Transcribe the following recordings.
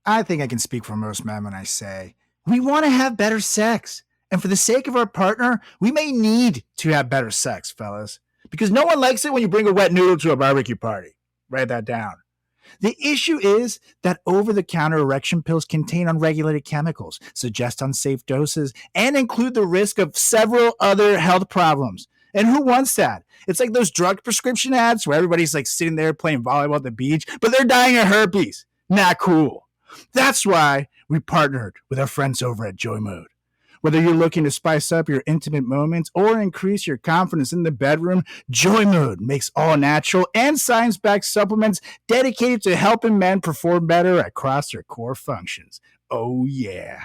I think I can speak for most men when I say we want to have better sex. And for the sake of our partner, we may need to have better sex, fellas. Because no one likes it when you bring a wet noodle to a barbecue party. Write that down. The issue is that over-the-counter erection pills contain unregulated chemicals, suggest unsafe doses, and include the risk of several other health problems. And who wants that? It's like those drug prescription ads where everybody's like sitting there playing volleyball at the beach, but they're dying of herpes. Not cool. That's why we partnered with our friends over at Joy Mode. Whether you're looking to spice up your intimate moments or increase your confidence in the bedroom, Joy Mode makes all natural and science-backed supplements dedicated to helping men perform better across their core functions. Oh, yeah.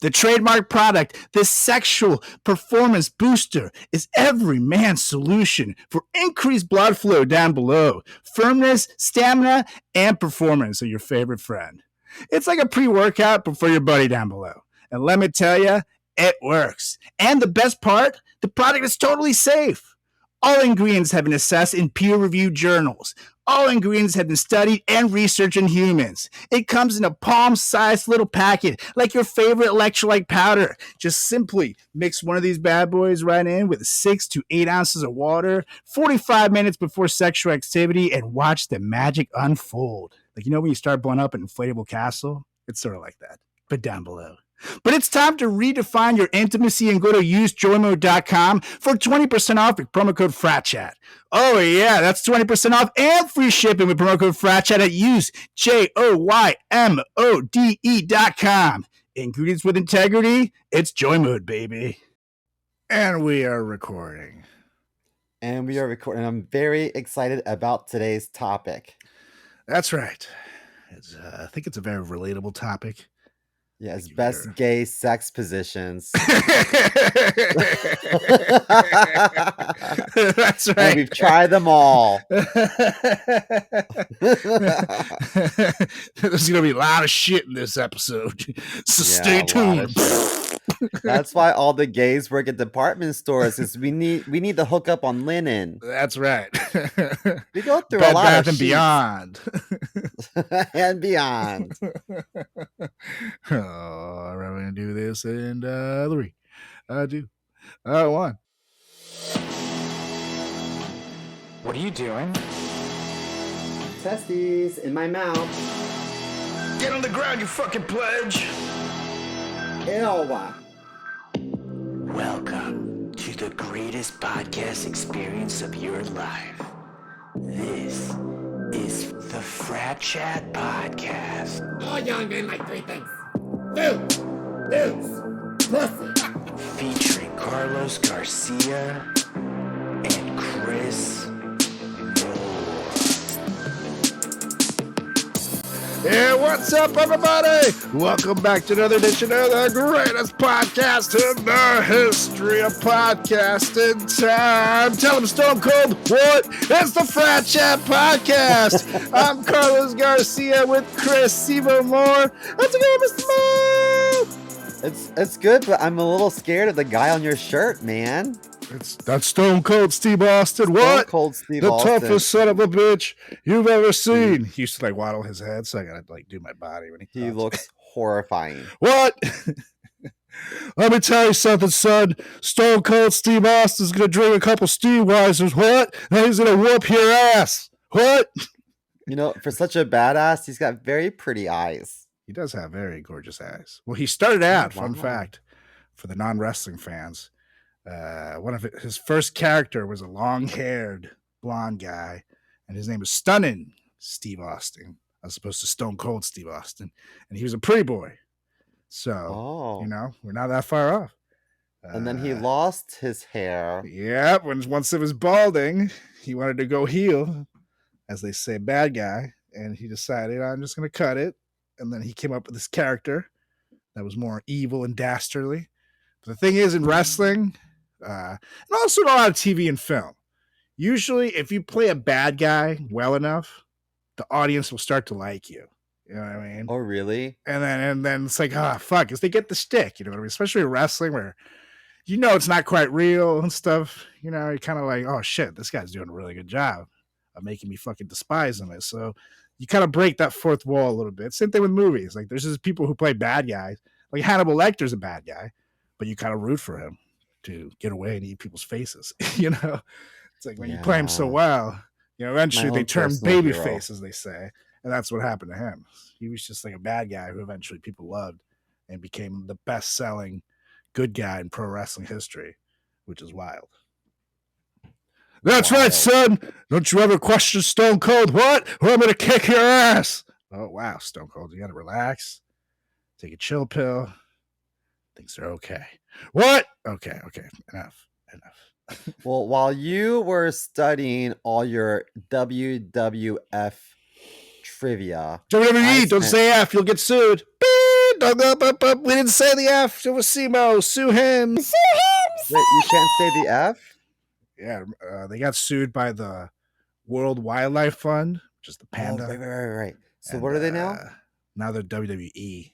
The trademark product, the sexual performance booster, is every man's solution for increased blood flow down below, firmness, stamina, and performance of your favorite friend. It's like a pre-workout, but for your buddy down below. And let me tell you, it works. And the best part, the product is totally safe. All ingredients have been assessed in peer-reviewed journals. All ingredients have been studied and researched in humans. It comes in a palm-sized little packet, like your favorite electrolyte powder. Just simply mix one of these bad boys right in with 6 to 8 ounces of water, 45 minutes before sexual activity, and watch the magic unfold. Like, you know when you start blowing up an inflatable castle? It's sort of like that, but down below. But it's time to redefine your intimacy and go to usejoymode.com for 20% off with promo code FratChat. Oh, yeah, that's 20% off and free shipping with promo code FratChat at usejoymode.com. Ingredients with integrity, it's Joy Mode, baby. And we are recording. I'm very excited about today's topic. That's right. I think it's a very relatable topic. Yes, best gay sex positions. That's right. And we've tried them all. There's going to be a lot of shit in this episode. So stay tuned. That's why all the gays work at department stores, is we need to hook up on linen. That's right. We go through Bed, a lot Bath, of and Beyond. and beyond. Oh, I'm going to do this in 3, 2, 1. What are you doing? Testes in my mouth. Get on the ground, you fucking pledge. Ew. Welcome to the greatest podcast experience of your life. This is the FratChat Podcast. All young men like 3 things. Food, booze, pussy. Featuring Carlos Garcia and Chris Moore. Hey, what's up, everybody? Welcome back to another edition of the greatest podcast in the history of podcasting time. Tell them Stone Cold what? It's the FratChat Podcast. I'm Carlos Garcia with Chris Moore. How's it going, Mr. Moore? It's good, but I'm a little scared of the guy on your shirt, man. That's Stone Cold Steve Austin. What? Stone Cold Steve the Austin. toughest son of a bitch you've ever seen. He used to like waddle his head, so I gotta like do my body when he looks horrifying. What? Let me tell you something, son. Stone Cold Steve Austin's gonna drink a couple Steve Weisers. What? And he's gonna whoop your ass. What? You know, for such a badass, he's got very pretty eyes. He does have very gorgeous eyes. Well, he started out, Wow. fun fact, for the non-wrestling fans. One of his first character was a long-haired blonde guy, and his name was Stunning Steve Austin, as opposed to Stone Cold Steve Austin, and he was a pretty boy. So, you know, we're not that far off. And then he lost his hair. Yeah, once it was balding, he wanted to go heel, as they say, bad guy, and he decided, I'm just going to cut it. And then he came up with this character that was more evil and dastardly. But the thing is, in wrestling, and also in a lot of TV and film, usually if you play a bad guy well enough, the audience will start to like you. You know what I mean? Oh, really? And then it's like, fuck, because they get the stick. You know what I mean? Especially in wrestling, where you know it's not quite real and stuff. You know, you're kind of like, oh shit, this guy's doing a really good job of making me fucking despise him. So you kind of break that fourth wall a little bit. Same thing with movies. Like there's just people who play bad guys. Like Hannibal Lecter's a bad guy, but you kind of root for him to get away and eat people's faces. You know, it's like when you play him so well, you know, eventually they turn baby face, as they say, and that's what happened to him. He was just like a bad guy who eventually people loved and became the best-selling good guy in pro wrestling history, which is wild. That's right, son. Don't you ever question Stone Cold. What? Or I'm going to kick your ass. Oh, wow, Stone Cold. You got to relax. Take a chill pill. Things are okay. What? Okay. Enough. Well, while you were studying all your WWF trivia. WWE, don't say F. You'll get sued. We didn't say the F. It was SEMO. Sue him. Wait, you can't say the F? Yeah, they got sued by the World Wildlife Fund, which is the panda. Oh, right. So and, what are they now? Now they're WWE.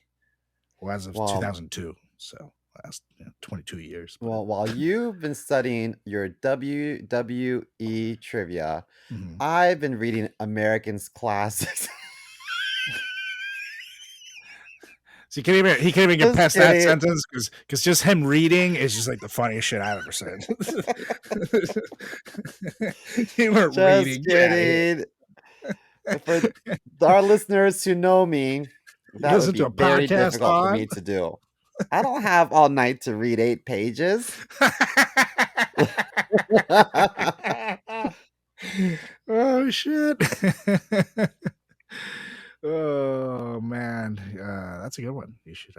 Well, as of 2002, so last 22 years. Well, while you've been studying your WWE trivia, I've been reading Americans classics. So he can't even get past that sentence because just him reading is just like the funniest shit I've ever said. You were reading. Kidding. For our listeners who know me, that would be very difficult for me to do. I don't have all night to read 8 pages. Oh shit. Oh man, that's a good one. You should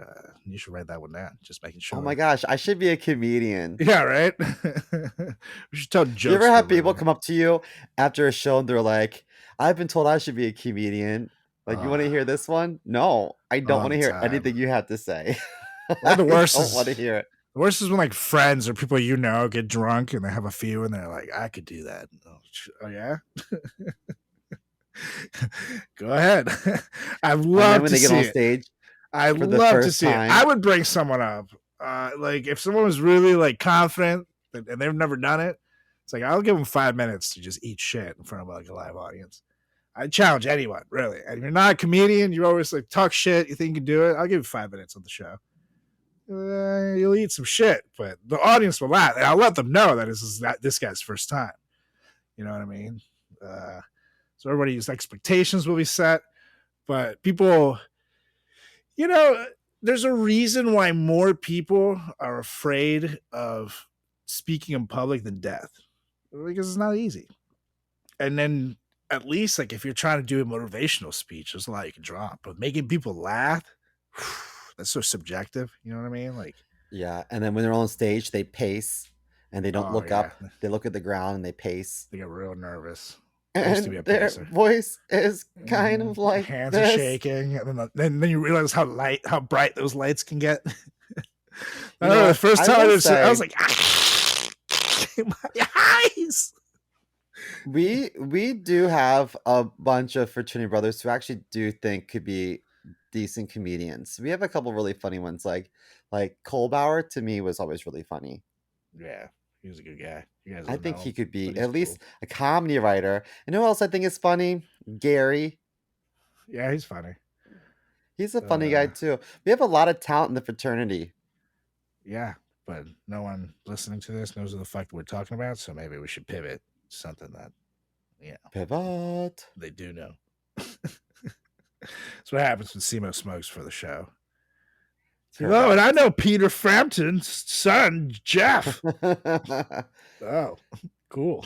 write that one down. Just making sure. Oh my gosh, I should be a comedian. Yeah, right. We should tell jokes. You ever have people come up to you after a show and they're like, "I've been told I should be a comedian. Like, you want to hear this one?" No, I don't want to hear anything you have to say. The worst I don't want to hear it. The worst is when like friends or people you know get drunk and they have a few and they're like, "I could do that." Oh yeah. Go ahead. I'd love to see it. Stage I'd love to see it. I would bring someone up. Like if someone was really like confident and they've never done it, it's like I'll give them 5 minutes to just eat shit in front of like a live audience. I challenge anyone, really. And if you're not a comedian, you always like talk shit, you think you can do it, I'll give you 5 minutes on the show. You'll eat some shit, but the audience will laugh. And I'll let them know that this guy's first time. You know what I mean? So everybody's expectations will be set, but people, you know, there's a reason why more people are afraid of speaking in public than death, because it's not easy. And then at least like if you're trying to do a motivational speech, there's a lot you can drop, but making people laugh, that's so subjective. You know what I mean? Like, yeah. And then when they're on stage, they pace and they don't look up. They look at the ground and they pace. They get real nervous. And their voice is kind of like hands are shaking, and then you realize how bright those lights can get. The first time I was like, my eyes. We do have a bunch of fraternity brothers who actually do think could be decent comedians. We have a couple really funny ones, like Kohlbauer. To me, was always really funny. Yeah. He was a good guy. I think he could be at least a comedy writer. And who else I think is funny? Gary. Yeah, he's funny. He's a funny guy too. We have a lot of talent in the fraternity. Yeah, but no one listening to this knows what the fuck we're talking about, so maybe we should pivot to something that, pivot. They do know. That's what happens when SEMO smokes for the show. Hello, and I know Peter Frampton's son, Jeff. Oh, cool.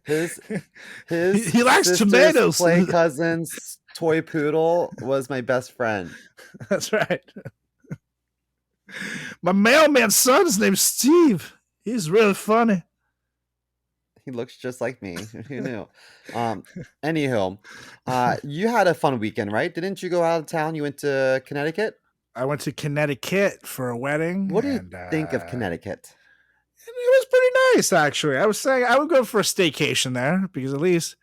He likes tomatoes. Play cousin's toy poodle was my best friend. That's right. My mailman's son's name's Steve. He's really funny. He looks just like me. Who knew? Anywho, you had a fun weekend, right? Didn't you go out of town? You went to Connecticut? I went to Connecticut for a wedding. What do you think of Connecticut? It was pretty nice, actually. I was saying I would go for a staycation there because at least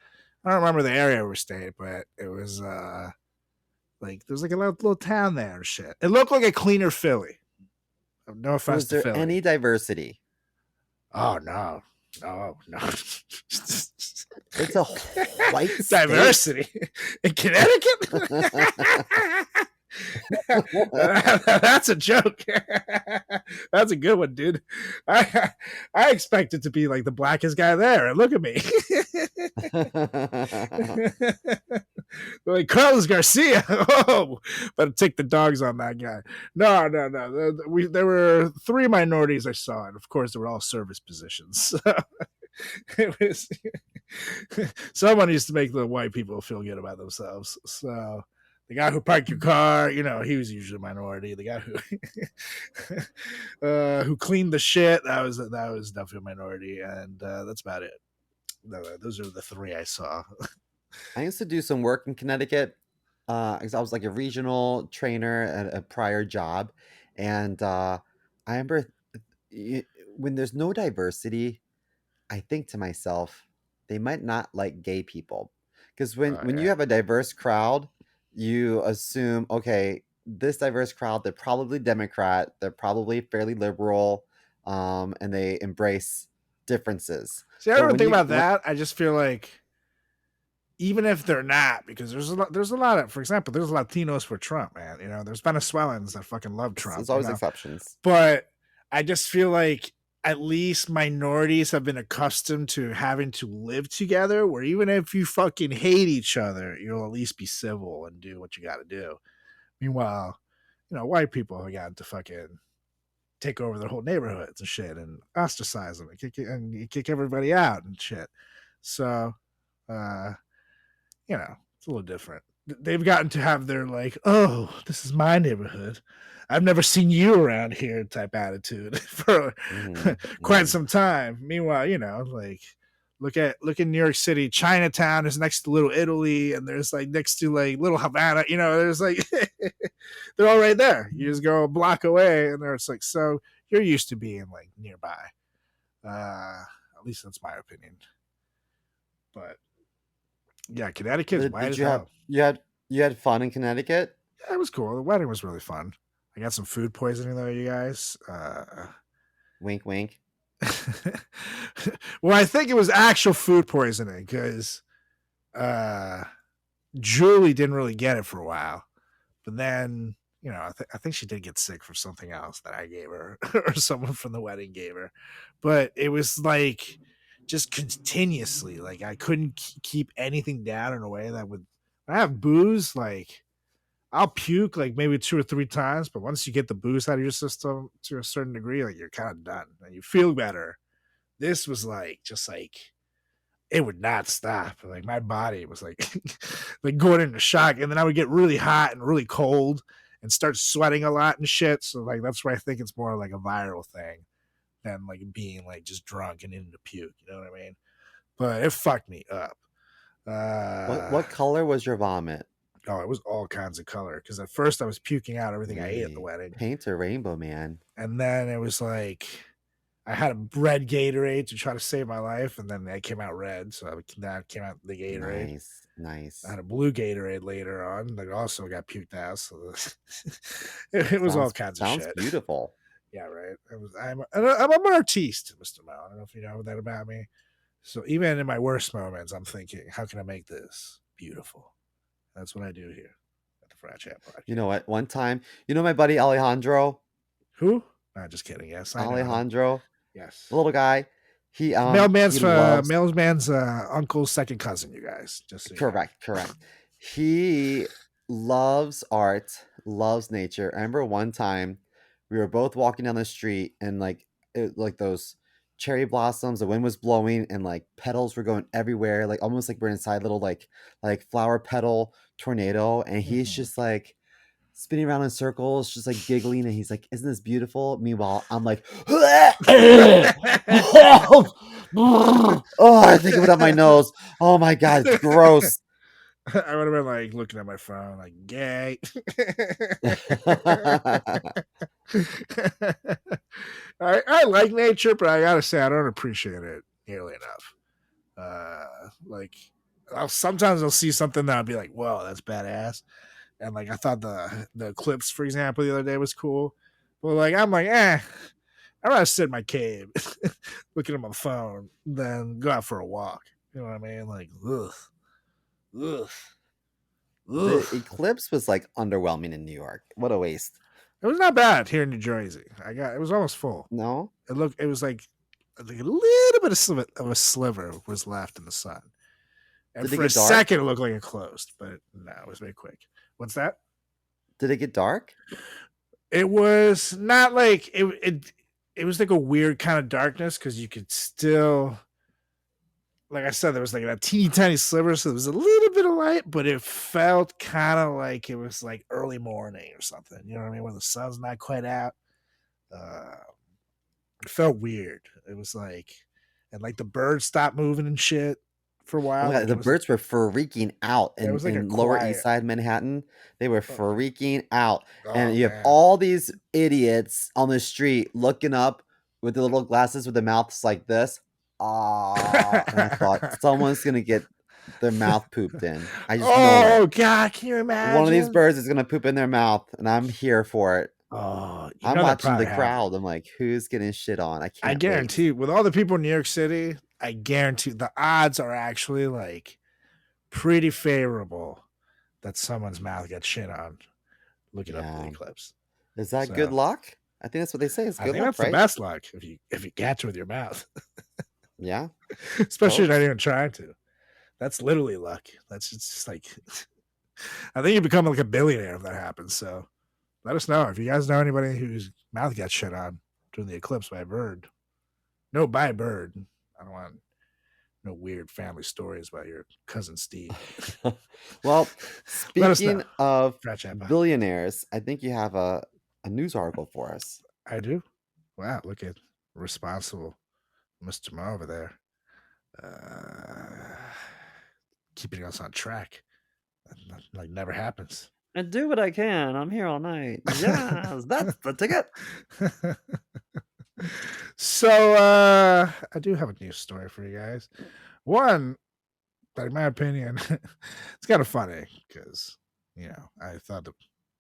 I don't remember the area we stayed, but it was like there was like a little town there and shit. It looked like a cleaner Philly. No offense to Philly. Was there any diversity? Oh no. It's a white state. Diversity in Connecticut. That's a joke. That's a good one, dude. I expect it to be like the blackest guy there, and look at me. Like Carlos Garcia. Oh, better take the dogs on that guy. No. There were 3 minorities I saw, and of course, they were all service positions. It was someone used to make the white people feel good about themselves. So the guy who parked your car, he was usually a minority. The guy who cleaned the shit, that was definitely a minority, and that's about it. Those are the 3 I saw. I used to do some work in Connecticut because I was like a regional trainer at a prior job, and I remember when there's no diversity, I think to myself, they might not like gay people. Because when you have a diverse crowd, you assume, okay, this diverse crowd, they're probably Democrat, they're probably fairly liberal, and they embrace differences. See, I don't think about that. I just feel like even if they're not, because there's a lot of, for example, there's Latinos for Trump, man. There's Venezuelans that fucking love Trump. There's always exceptions. But I just feel like at least minorities have been accustomed to having to live together, where even if you fucking hate each other, you'll at least be civil and do what you got to do. Meanwhile, white people have got to fucking take over their whole neighborhoods and shit and ostracize them and kick everybody out and shit. So, it's a little different. They've gotten to have their like, oh, this is my neighborhood. I've never seen you around here type attitude for quite some time. Meanwhile, like look in New York City, Chinatown is next to Little Italy, and there's like next to like Little Havana, there's like they're all right there. You just go a block away and there's like, so you're used to being like nearby. At least that's my opinion. But yeah, Connecticut's white as hell. You had fun in Connecticut? Yeah, it was cool. The wedding was really fun. I got some food poisoning though, you guys. Wink, wink. Well, I think it was actual food poisoning because Julie didn't really get it for a while, but then I think she did get sick for something else that I gave her or someone from the wedding gave her, but it was like just continuously, like I couldn't keep anything down in a way that would. When I have booze, like I'll puke like maybe 2 or 3 times, but once you get the booze out of your system to a certain degree, like you're kind of done and you feel better. This was like just like it would not stop. Like my body was like like going into shock, and then I would get really hot and really cold and start sweating a lot and shit. So like that's why I think it's more like a viral thing than like being like just drunk and into puke. You know what I mean? But it fucked me up. What color was your vomit? Oh, it was all kinds of color. Because at first I was puking out everything I ate at the wedding. Paint a rainbow, man. And then it was like I had a red Gatorade to try to save my life, and then that came out red. So that came out the Gatorade. Nice. I had a blue Gatorade later on that also got puked out. So it was all kinds of shit. Sounds beautiful. Yeah, right. I'm an artiste, Mr. Mel. I don't know if you know that about me. So even in my worst moments, I'm thinking, how can I make this beautiful? That's what I do here at the FratChat Podcast. You know what? One time, my buddy Alejandro. Who? No, just kidding. Yes, Alejandro. Yes, the little guy. He mailman's uncle's second cousin. You guys, just so correct. He loves art, loves nature. I remember one time we were both walking down the street, and like those cherry blossoms, the wind was blowing, and like petals were going everywhere, like almost like we're inside little like flower petal tornado, and he's just like spinning around in circles, just like giggling, and he's like, isn't this beautiful? Meanwhile, I'm like, oh, I think of it up my nose. Oh my god, it's gross. I would have been like looking at my phone like, gay. I like nature, but I gotta say I don't appreciate it nearly enough. Sometimes I'll see something that I'll be like, whoa, that's badass. And like I thought the eclipse, for example, the other day was cool. But like I'm like, I'd rather sit in my cave looking at my phone than go out for a walk. You know what I mean? Like, ugh. Ugh. The Ugh. eclipse was like underwhelming in New York. What a waste. It was not bad here in New Jersey. It was almost full. No? It was like a little bit of a sliver was left in the sun. And Did it for a get dark? second, it looked like it closed, but no, it was very quick. What's that? Did it get dark? It was not like it was like a weird kind of darkness because you could still, like I said, there was like a teeny tiny sliver, so there was a little bit of light, but it felt kind of like it was like early morning or something. You know what I mean? Where the sun's not quite out. It felt weird. It was like, and like the birds stopped moving and shit for a Oh while. my God, Like, the birds were freaking out it was like a in Lower quiet. East Side Manhattan. They were freaking out. Oh, And you have man. all these idiots on the street looking up with the little glasses with the mouths like this. Ah, and I thought someone's gonna get their mouth pooped in. I just know Oh it. God, can you imagine? One of these birds is gonna poop in their mouth, and I'm here for it. Oh, you I'm know that watching the probably happened. crowd. I'm like, who's getting shit on? I can't I wait. guarantee you, with all the people in New York City, I guarantee the odds are actually like pretty favorable that someone's mouth gets shit on looking up the Yeah. eclipse. Is that good So, luck? I think that's what they say. It's I good think luck, that's the right? best luck if you catch it with your mouth, Yeah. especially if you're Totes. not even trying to. That's literally luck. That's just like, I think you become like a billionaire if that happens. So let us know if you guys know anybody whose mouth got shit on during the eclipse by a bird. No, by a bird. I don't want no weird family stories about your cousin Steve. Well, Let us speaking know. of FratChat Podcast. billionaires, I think you have a news article for us. I do. Wow, look at responsible Mr. Mo over there. Keeping us on track. Like never happens. I do what I can. I'm here all night. Yes, that's the ticket. So I do have a news story for you guys. One, but in my opinion, it's kind of funny because I thought that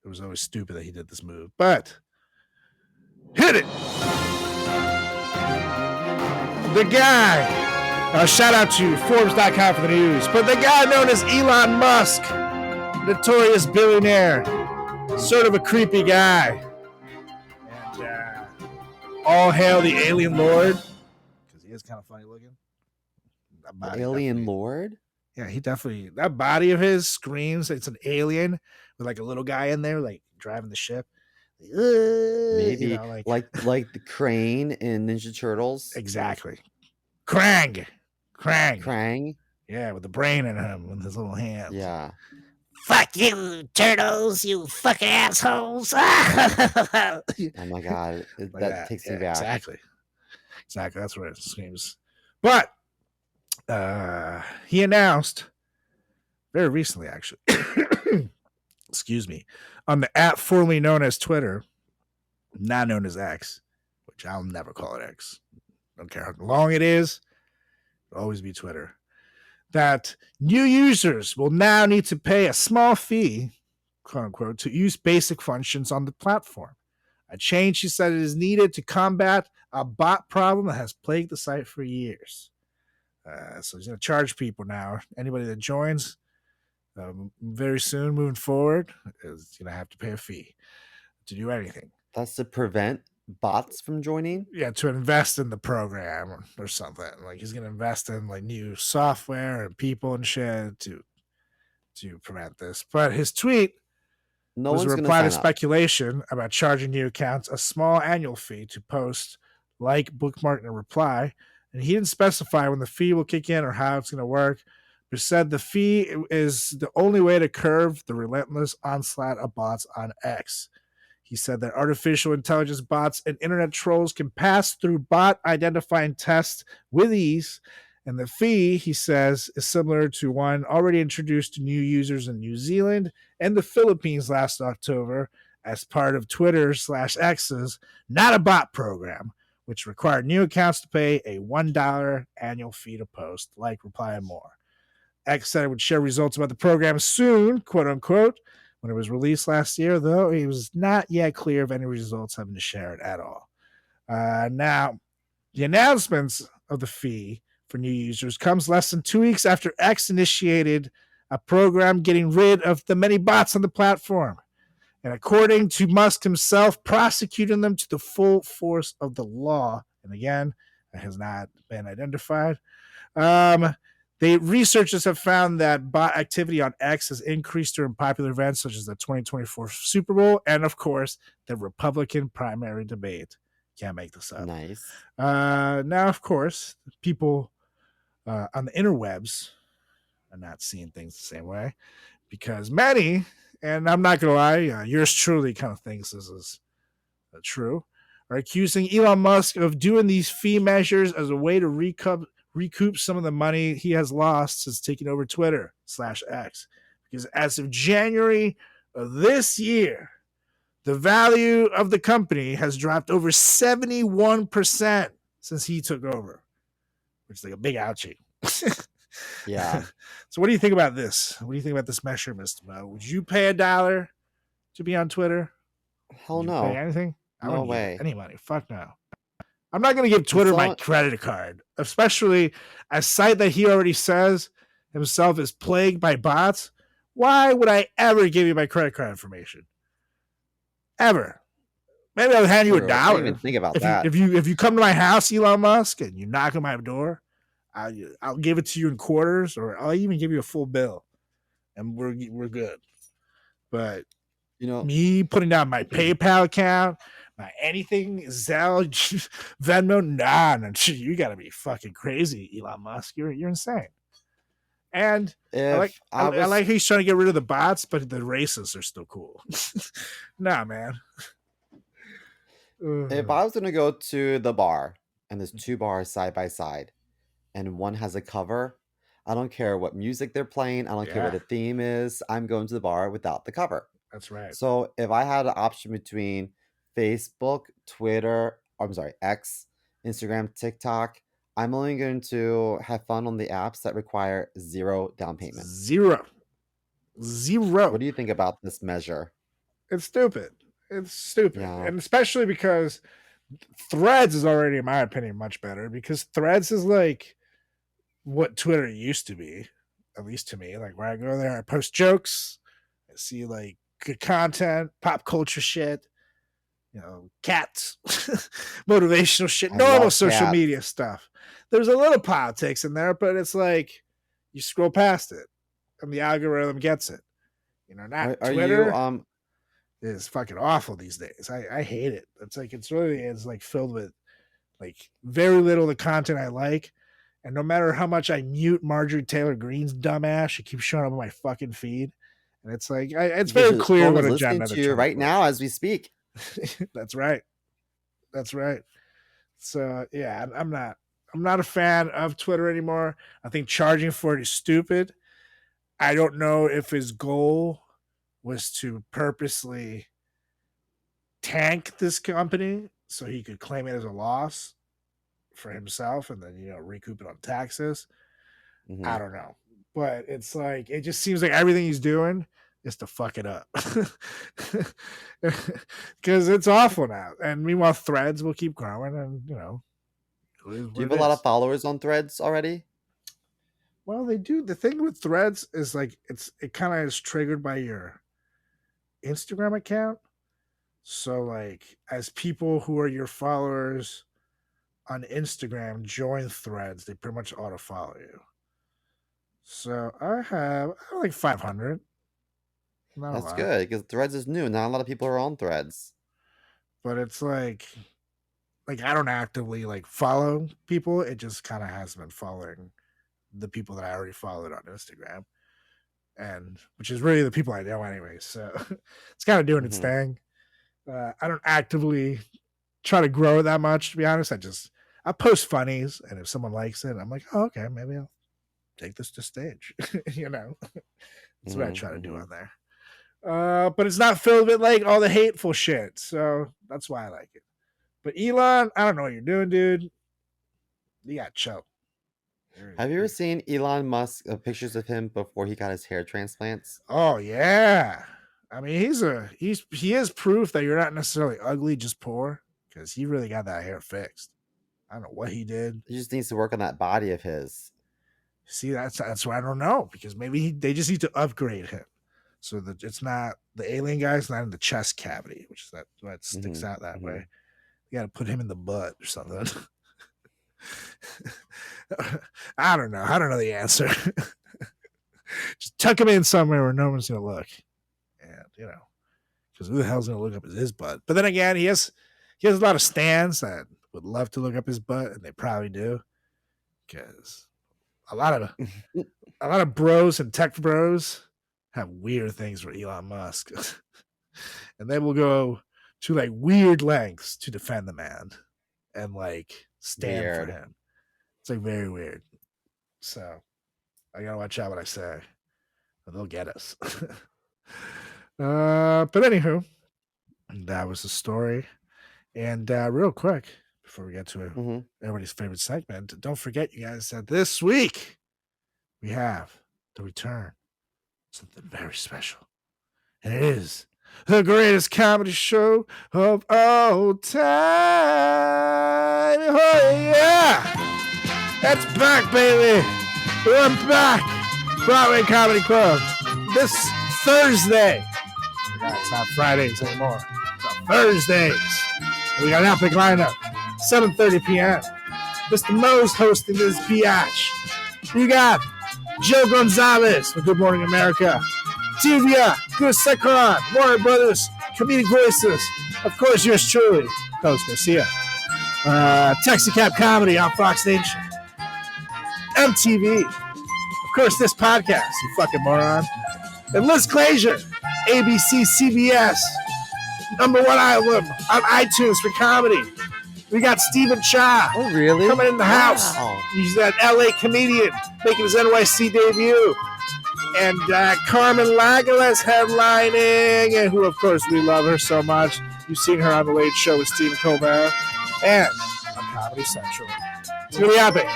it was always stupid that he did this move. But hit it. The guy. Shout out to Forbes.com for the news. But the guy known as Elon Musk, notorious billionaire, sort of a creepy guy. And all hail the alien lord, because he is kind of funny looking. The alien lord? Yeah, he definitely, that body of his screams. It's an alien with like a little guy in there, like driving the ship. Maybe like the crane in Ninja Turtles. Exactly. Krang. Yeah, with the brain in him, with his little hands. Yeah. Fuck you, turtles, you fucking assholes. Oh my God. Like that takes me back. Exactly. That's what it screams. But he announced very recently, actually, excuse me, on the app formerly known as Twitter, now known as X, which I'll never call it X. Don't care how long it is. It'll always be Twitter. That new users will now need to pay a small fee, quote unquote, to use basic functions on the platform. A change, she said, is needed to combat a bot problem that has plagued the site for years. So he's going to charge people now. Anybody that joins very soon, moving forward, is going to have to pay a fee to do anything. That's to prevent bots from joining? Yeah, to invest in the program or something. Like he's going to invest in like new software and people and shit to prevent this. But his tweet was a reply to speculation about charging new accounts a small annual fee to post, like, bookmark, and reply. And he didn't specify when the fee will kick in or how it's going to work, but said the fee is the only way to curb the relentless onslaught of bots on X. He said that artificial intelligence bots and internet trolls can pass through bot identifying tests with ease, and the fee, he says, is similar to one already introduced to new users in New Zealand and the Philippines last October as part of Twitter/X's Not a Bot program, which required new accounts to pay a $1 annual fee to post, like, reply, and more. X said it would share results about the program soon, quote unquote, when it was released last year, though it was not yet clear if any results have been shared at all. Now, the announcements of the fee for new users comes less than 2 weeks after X initiated a program getting rid of the many bots on the platform. And according to Musk himself, prosecuting them to the full force of the law. And again, that has not been identified. The researchers have found that bot activity on X has increased during popular events such as the 2024 Super Bowl and, of course, the Republican primary debate. Can't make this up. Nice. Now, of course, people on the interwebs are not seeing things the same way because many, and I'm not going to lie, yours truly kind of thinks this is true, are accusing Elon Musk of doing these fee measures as a way to recoup some of the money he has lost since taking over Twitter/X. Because as of January of this year, the value of the company has dropped over 71% since he took over, which is like a big ouchie. Yeah. So what do you think about this? What do you think about this measure, Mr. Mo? Would you pay $1 to be on Twitter? Hell Would you no. pay anything? I No wouldn't give way. any money. Fuck no. I'm not going to give Twitter my credit card, especially a site that he already says himself is plagued by bots. Why would I ever give you my credit card information? Ever. Maybe I'll hand you True. I $1. didn't even think about that. If you come to my house, Elon Musk, and you knock on my door, I'll give it to you in quarters, or I'll even give you a full bill, and we're good. But me putting down my PayPal account, my anything, Zelle, Venmo, nah, you got to be fucking crazy, Elon Musk. You're insane. And I like how he's trying to get rid of the bots, but the racists are still cool. Nah, man. If I was going to go to the bar and there's two bars side by side and one has a cover, I don't care what music they're playing. I don't care what the theme is. I'm going to the bar without the cover. That's right. So if I had an option between Facebook, Twitter, X, Instagram, TikTok, I'm only going to have fun on the apps that require 0 down payment. Zero. What do you think about this measure? It's stupid. Yeah. And especially because Threads is already, in my opinion, much better because Threads is like what Twitter used to be, at least to me. Like where I go there, I post jokes, I see like good content, pop culture shit, cats, motivational shit, normal social media stuff. There's a little politics in there, but it's like you scroll past it and the algorithm gets it. Not Twitter. Is fucking awful these days. I hate it. It's like filled with like very little of the content I like. And no matter how much I mute Marjorie Taylor Greene's dumbass, she keeps showing up on my fucking feed. And it's like it's very clear what agenda to you right now as we speak. That's right. So yeah, I'm not a fan of Twitter anymore. I think charging for it is stupid. I don't know if his goal was to purposely tank this company so he could claim it as a loss for himself and then recoup it on taxes. Mm-hmm. I don't know, but it's like it just seems like everything he's doing is to fuck it up because it's awful now. And meanwhile, Threads will keep growing, and do you have a lot of followers on Threads already? Well, they do. The thing with Threads is like it kind of is triggered by your Instagram account. So like as people who are your followers on Instagram join Threads, they pretty much auto follow you. So I have like 500. That's good because Threads is new. Not a lot of people are on Threads. But it's like I don't actively like follow people. It just kind of has been following the people that I already followed on Instagram. And which is really the people I know anyway. So it's kind of doing its thing. I don't actively try to grow it that much, to be honest. I post funnies, and if someone likes it, I'm like, oh, okay, maybe I'll take this to stage. That's what I try to do on there. But it's not filled with like all the hateful shit. So that's why I like it. But Elon, I don't know what you're doing, dude. You got choke. Have you ever seen Elon Musk pictures of him before he got his hair transplants? Oh yeah. I mean, he is proof that you're not necessarily ugly, just poor, because he really got that hair fixed. I don't know what he did. He just needs to work on that body of his. See, that's why I don't know, because maybe they just need to upgrade him so that it's not the alien guy's not in the chest cavity, which is that sticks out that way. You got to put him in the butt or something. I don't know. I don't know the answer. Just tuck him in somewhere where no one's gonna look, and because who the hell's gonna look up at his butt? But then again, he has a lot of stands that would love to look up his butt, and they probably do, because a lot of bros and tech bros have weird things for Elon Musk, and they will go to like weird lengths to defend the man and like stand for him. It's like very weird. So I gotta watch out what I say, or they'll get us. But anywho, that was the story. And real quick, before we get to everybody's favorite segment, don't forget, you guys, that this week we have the return of something very special, and it is the greatest comedy show of all time. Oh yeah, that's back, baby. We're back. Broadway Comedy Club this Thursday. It's not Fridays anymore. It's on Thursdays. We got an epic lineup. 7:30 p.m. Mr. Mo's hosting this biatch. You got Joe Gonzalez with Good Morning America. Tivia, Good Sekron, Warner Brothers, Comedic Voices. Of course, yours truly, host Garcia. Taxicab Comedy on Fox Nation. MTV. Of course, this podcast, you fucking moron. And Liz Glazier, ABC, CBS, #1 album on iTunes for comedy. We got Stephen Cha. Oh, really? Coming in the house. Wow. He's that LA comedian making his NYC debut. And Carmen Lagalas headlining, and who, of course, we love her so much. You've seen her on The Late Show with Stephen Colbert and on Comedy Central. It's going to be epic.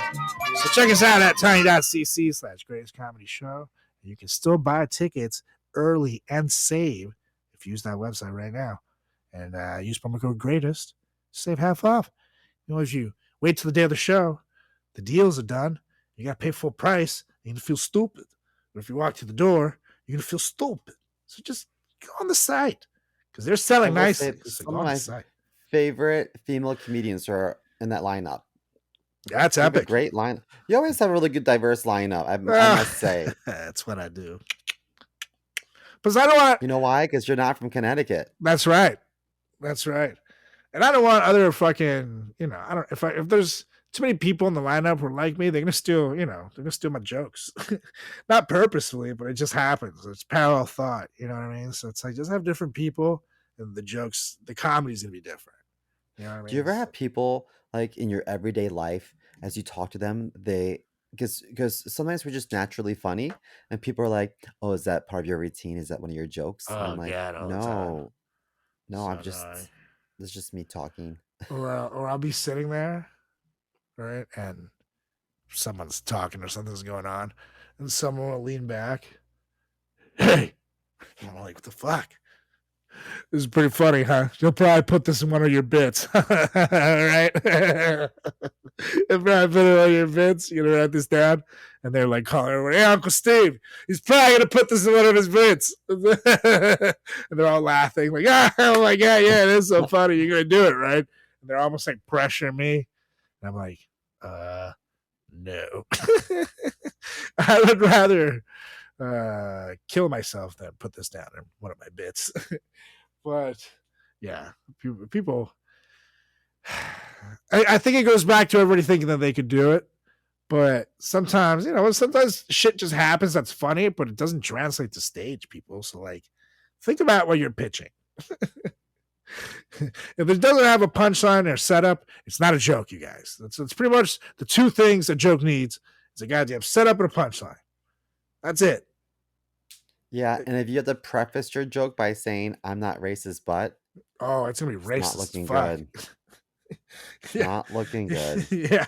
So check us out at tiny.cc/greatestcomedyshow. You can still buy tickets early and save if you use that website right now. And use promo code GREATEST. Save half off. If you wait till the day of the show, the deals are done. You got to pay full price. You're going to feel stupid. But if you walk to the door, you're going to feel stupid. So just go on the site, because they're selling nicely. So go on the site. Favorite female comedians are in that lineup. That's epic. A great line. You always have a really good, diverse lineup, I must say. That's what I do. Because I don't want. You know why? Because you're not from Connecticut. That's right. That's right. And I don't want other fucking. I don't. If there's too many people in the lineup who are like me, they're gonna steal. They're gonna steal my jokes. Not purposefully, but it just happens. It's parallel thought. You know what I mean? So it's like just have different people, and the jokes, the comedy's gonna be different. You know what I mean? Do you ever have people like in your everyday life, as you talk to them, because sometimes we're just naturally funny, and people are like, "Oh, is that part of your routine? Is that one of your jokes?" And I'm like, "No, I'm just it's just me talking." Or I'll be sitting there, right, and someone's talking or something's going on, and someone will lean back. Hey, I'm like, what the fuck? This is pretty funny, huh? You'll probably put this in one of your bits. All right? If I put it in one of your bits, you're going to write this down. And they're like calling everybody, hey, Uncle Steve, he's probably going to put this in one of his bits. And they're all laughing, like, oh my God, yeah, it is so funny. You're going to do it, right? And they're almost like pressuring me. And I'm like, no. I would rather kill myself than put this down in one of my bits. But yeah, people I think it goes back to everybody thinking that they could do it, but sometimes sometimes shit just happens that's funny, but it doesn't translate to stage, people. So like, think about what you're pitching. If it doesn't have a punchline or setup, it's not a joke, you guys. That's pretty much the two things a joke needs. It's a goddamn setup and a punchline. That's it. Yeah, and if you have to preface your joke by saying, "I'm not racist, but," oh, it's gonna be racist. Not looking good. Yeah. Not looking good. Yeah.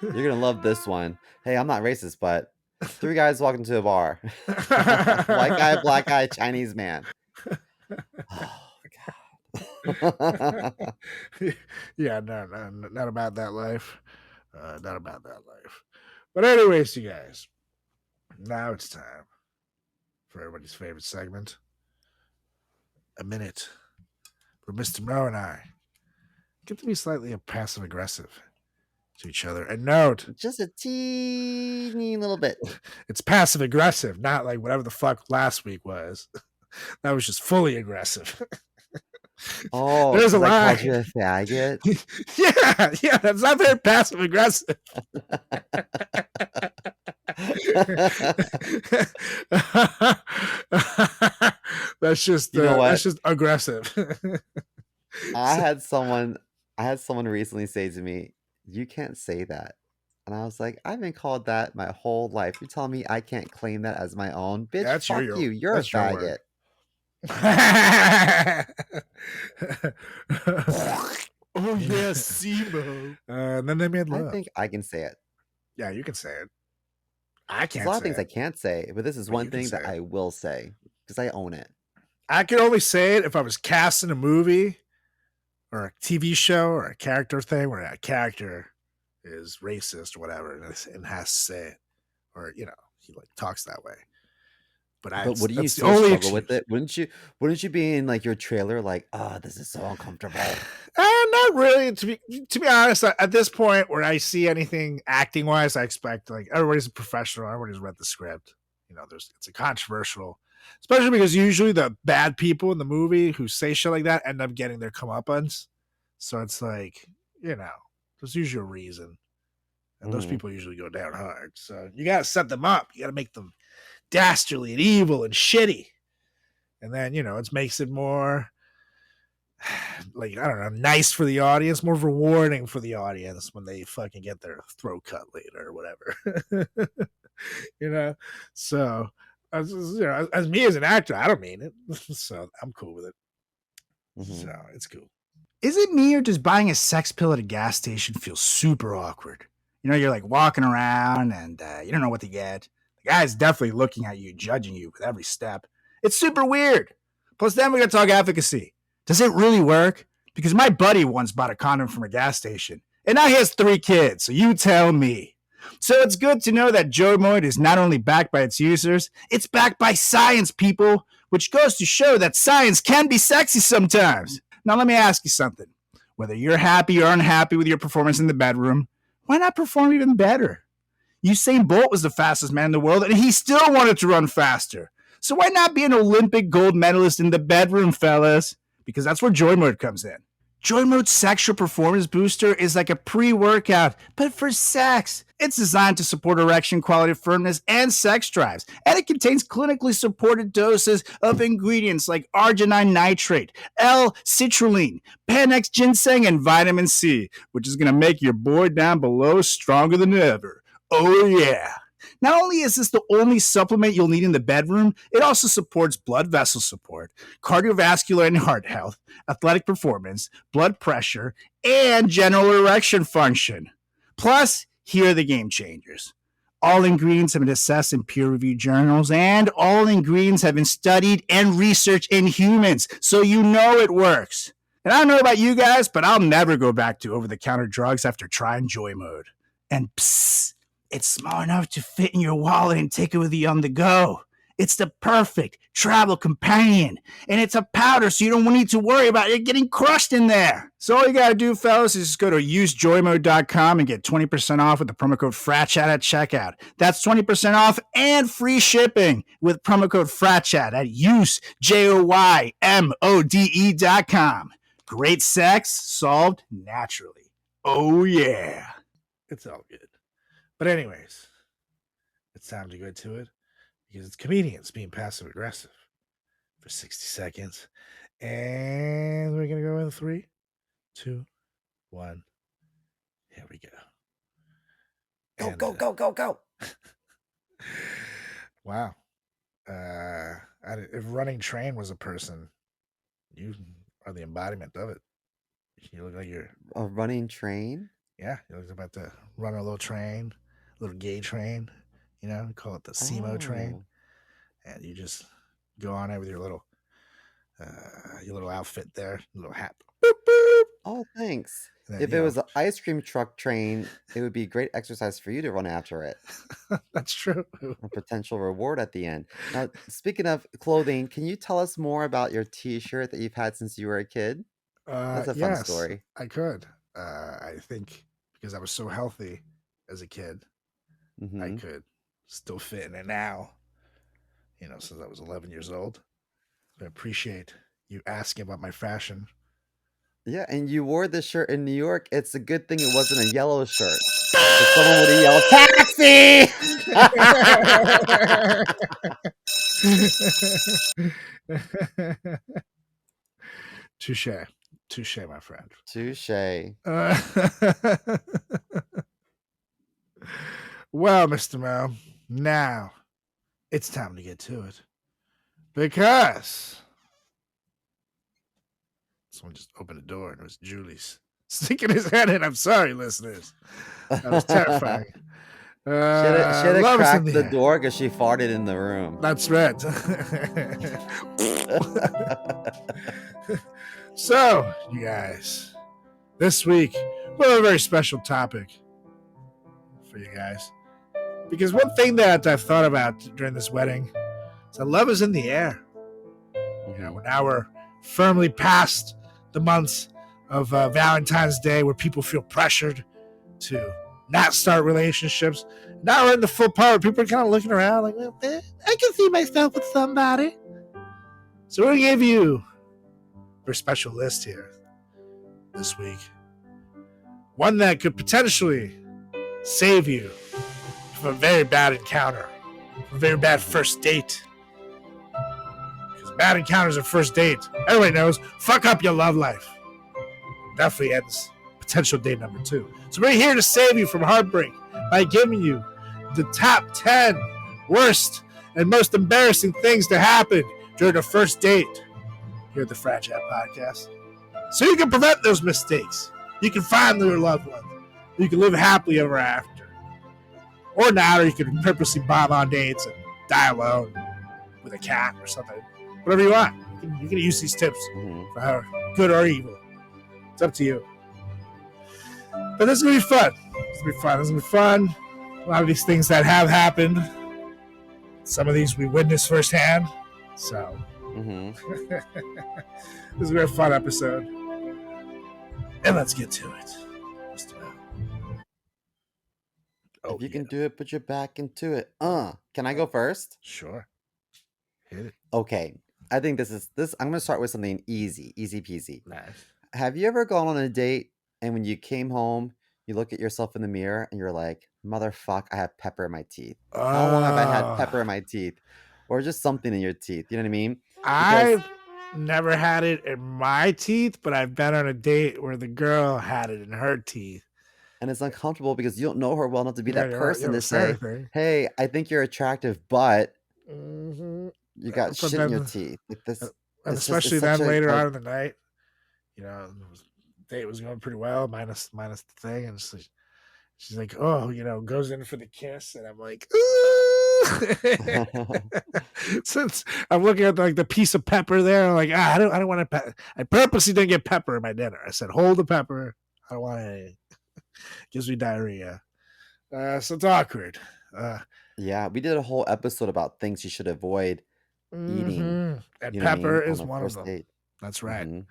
You're gonna love this one. Hey, I'm not racist, but 3 guys walk into a bar. White guy, black guy, Chinese man. Oh God. Yeah, no, not about that life. Not about that life. But anyways, you guys, now it's time for everybody's favorite segment. A minute where Mr. Mo and I get to be slightly passive aggressive to each other. And note, Just a teeny little bit. it's passive aggressive, not like whatever the fuck last week was. That was just fully aggressive. Oh, There's a because I called line. you a faggot. Yeah, that's not very passive aggressive. That's just You know what? that's just aggressive. I had someone recently say to me, "You can't say that." And I was like, "I've been called that my whole life. You're telling me I can't claim that as my own? Bitch, That's fuck your you. You're a that's your word. faggot." Oh yes, SEMO. And then they made I love. think I can say it. Yeah, you can say it. I There's can't a lot of say things I it. can't say, but this is But one you can thing that say it. I will say because I own it. I could only say it if I was cast in a movie or a TV show or a character thing where a character is racist or whatever and has to say it, or he like talks that way. But But wouldn't you that's the still only struggle with excuse. it? Wouldn't you be in like your trailer like, "Oh, this is so uncomfortable." Not really. To be honest, at this point where I see anything acting wise, I expect like everybody's a professional. Everybody's read the script. It's a controversial, especially because usually the bad people in the movie who say shit like that end up getting their comeuppance. So it's like there's usually a reason, and those Mhm. people usually go down hard. So you got to set them up. You got to make them dastardly and evil and shitty, and then it makes it more like I don't know, nice for the audience, more rewarding for the audience when they fucking get their throat cut later or whatever. So as me as an actor, I don't mean it, so I'm cool with it. Mhm. So it's cool. Is it me or does buying a sex pill at a gas station feel super awkward? You're like walking around and you don't know what to get. The guy's definitely looking at you, judging you with every step. It's super weird. Plus, then we got to talk efficacy. Does it really work? Because my buddy once bought a condom from a gas station, and now he has 3 kids, so you tell me. So it's good to know that Jomoid is not only backed by its users, it's backed by science, people, which goes to show that science can be sexy sometimes. Now, let me ask you something. Whether you're happy or unhappy with your performance in the bedroom, why not perform even better? Usain Bolt was the fastest man in the world, and he still wanted to run faster. So why not be an Olympic gold medalist in the bedroom, fellas? Because that's where Joy Mode comes in. Joy Mode's sexual performance booster is like a pre-workout, but for sex. It's designed to support erection quality, firmness, and sex drives, and it contains clinically supported doses of ingredients like arginine nitrate, L-citrulline, Panax ginseng, and vitamin C, which is going to make your boy down below stronger than ever. Oh yeah. Not only is this the only supplement you'll need in the bedroom, it also supports blood vessel support, cardiovascular and heart health, athletic performance, blood pressure, and general erection function. Plus, here are the game changers. All ingredients have been assessed in peer-reviewed journals, and all ingredients have been studied and researched in humans, so you know it works. And I don't know about you guys, but I'll never go back to over-the-counter drugs after trying Joy Mode. And psst, it's small enough to fit in your wallet and take it with you on the go. It's the perfect travel companion. And it's a powder, so you don't need to worry about it getting crushed in there. So all you got to do, fellas, is just go to usejoymode.com and get 20% off with the promo code FratChat at checkout. That's 20% off and free shipping with promo code FratChat at usejoymode.com. Great sex solved naturally. Oh, yeah. It's all good. But anyways, it's time to go to it because it's comedians being passive aggressive for 60 seconds. And we're going to go in 3, 2, 1. Here we go. Go. Wow. If running train was a person, you are the embodiment of it. You look like you're A running train? Yeah, you look about to run a little train, a little gay train, call it the SEMO train. Oh. And you just go on it with your little Your little outfit there, little hat. Boop, boop. Oh, thanks. And then, If you it know, was an ice cream truck train, it would be great exercise for you to run after it. that's true. A potential reward at the end. Now, speaking of clothing, can you tell us more about your T-shirt that you've had since you were a kid? That's a fun Yes, story. I could. I think because I was so healthy as a kid, I Hmm could still fit in it now. You know, since I was 11 years old. I appreciate you asking about my fashion. Yeah, and you wore this shirt in New York. It's a good thing it wasn't a yellow shirt. Because someone would have yelled, "Taxi!" Touche. Touche, my friend. Touche. Well, Mr. Mel, now it's time to get to it. Because someone just opened the door and it was Julie's sticking his head in. I'm sorry, listeners. That was terrifying. She had to Love is in crack the the air. door because she farted in the room. That's right. So, you guys, this week we have a very special topic for you guys. Because one thing that I've thought about during this wedding is that love is in the air. You know, now we're firmly past the months of Valentine's Day where people feel pressured to not start relationships. Now we're in the full part where people are kind of looking around like, well, I can see myself with somebody. So we're going to give you a special list here this week. One that could potentially save you from a very bad encounter, from a very bad first date. Because bad encounters at first date, everybody knows, fuck up your love life. Definitely ends potential date number 2. So we're here to save you from heartbreak by giving you the top 10 worst and most embarrassing things to happen during a first date here at the FratChat Podcast. So you can prevent those mistakes. You can find your loved one. You can live happily ever after. Or not, or you can purposely bomb on dates and die alone with a cat or something. Whatever you want. You can use these tips for how good or evil. It's up to you. But this is going to be fun. This is going to be fun. A lot of these things that have happened, some of these we witnessed firsthand. So, this is going to be a fun episode. And let's get to it. If you can do it, put your back into it. Can I go first? Sure. Hit it. Okay. I think this. I'm going to start with something easy peasy. Nice. Have you ever gone on a date and when you came home, you look at yourself in the mirror and you're like, motherfuck, I have pepper in my teeth. How long have I had pepper in my teeth? Or just something in your teeth. You know what I mean? I've never had it in my teeth, but I've been on a date where the girl had it in her teeth. And it's uncomfortable because you don't know her well enough to be that person to say, hey, I think you're attractive, but you got shit in your teeth. Like this, and especially then later on in the night, you know, the date was going pretty well, minus the thing. And she's like, oh, you know, goes in for the kiss. And I'm like, since I'm looking at like the piece of pepper there, I'm like, I don't want to. I purposely didn't get pepper in my dinner. I said, hold the pepper. I don't want anything. Gives me diarrhea. So it's awkward. Yeah, we did a whole episode about things you should avoid eating. And pepper is one of them. Date. That's right.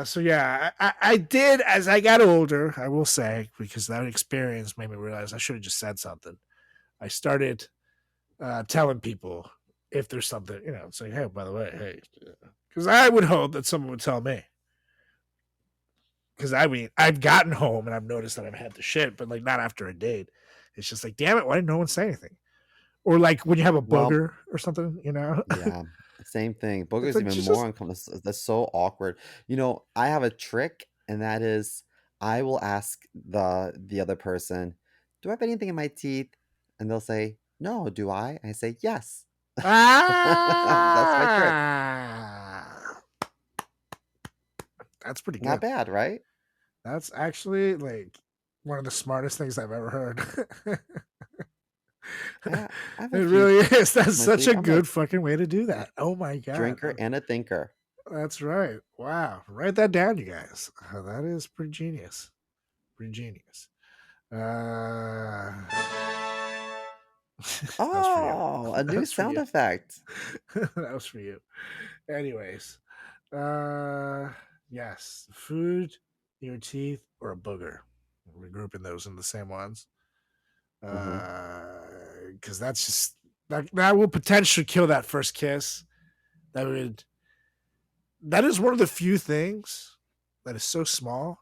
So yeah, I did as I got older, I will say, because that experience made me realize I should have just said something. I started telling people if there's something, you know, saying, hey, by the way, hey, because I would hope that someone would tell me. Because I mean, I've gotten home and I've noticed that I've had the shit, but like not after a date. It's just like, damn it, why didn't no one say anything? Or like when you have a booger or something, you know? Yeah, same thing. Booger's like, even more uncomfortable. That's so awkward. You know, I have a trick, and that is I will ask the other person, do I have anything in my teeth? And they'll say, no, do I? And I say, yes. That's my trick. That's pretty good. Not bad, right? That's actually like one of the smartest things I've ever heard. Yeah, it really is. That's such a good fucking way to do that. Oh my god. Drinker and a thinker. That's right. Wow. Write that down, you guys. That is pretty genius. Pretty genius. That was for you. Oh, a new That's for sound you. effect. That was for you. Anyways, yes, food, your teeth, or a booger. We're grouping those in the same ones. Because that's just that will potentially kill that first kiss. That is one of the few things that is so small,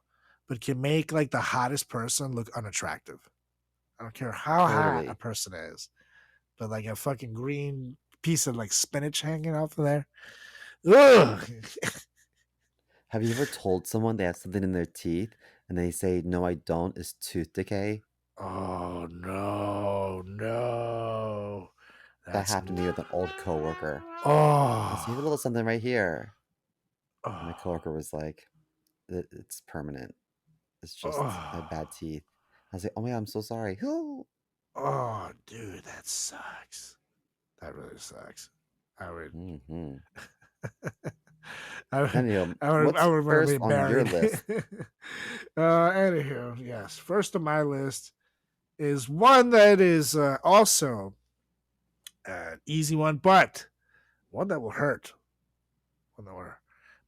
but can make like the hottest person look unattractive. I don't care how hot a Totally. person is, but like a fucking green piece of like spinach hanging off of there. Ugh. Have you ever told someone they have something in their teeth and they say, "No, I don't," is tooth decay? Oh no. That That's happened to me with an old coworker. I said, "You have a oh little something right here." And my oh coworker was like, It's permanent. It's just I have bad oh teeth." I was like, "Oh my God, I'm so sorry." "Oh." oh dude, that sucks. That really sucks. I would Mm-hmm. I would Anywho, I what's would want to first be on your married. list? Anywho, yes. First on my list is one that is also an easy one, but one that will hurt. One that will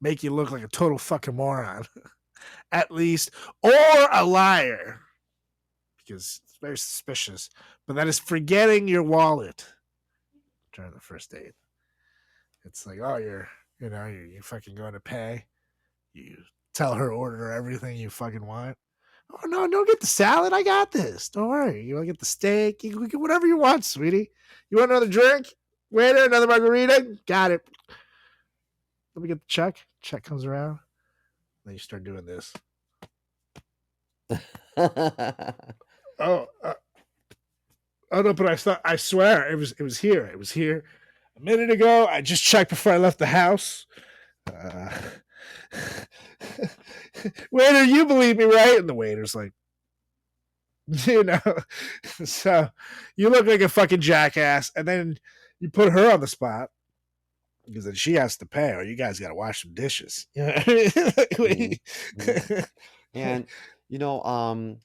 make you look like a total fucking moron, at least, or a liar, because it's very suspicious. But that is forgetting your wallet during the first date. It's like, oh, you're fucking going to pay. You tell her order everything you fucking want. Oh no, don't get the salad. I got this. Don't worry. You want to get the steak? You can get whatever you want, sweetie. You want another drink? Waiter, another margarita? Got it. Let me get the check. Check comes around. Then you start doing this. Oh, oh no! But I swear it was here. It was here a minute ago. I just checked before I left the house. Uh, Waiter, you believe me, right? And the waiter's like, you know, so you look like a fucking jackass, and then you put her on the spot because then she has to pay, or you guys got to wash some dishes. You know what I mean? Mhm. And you know,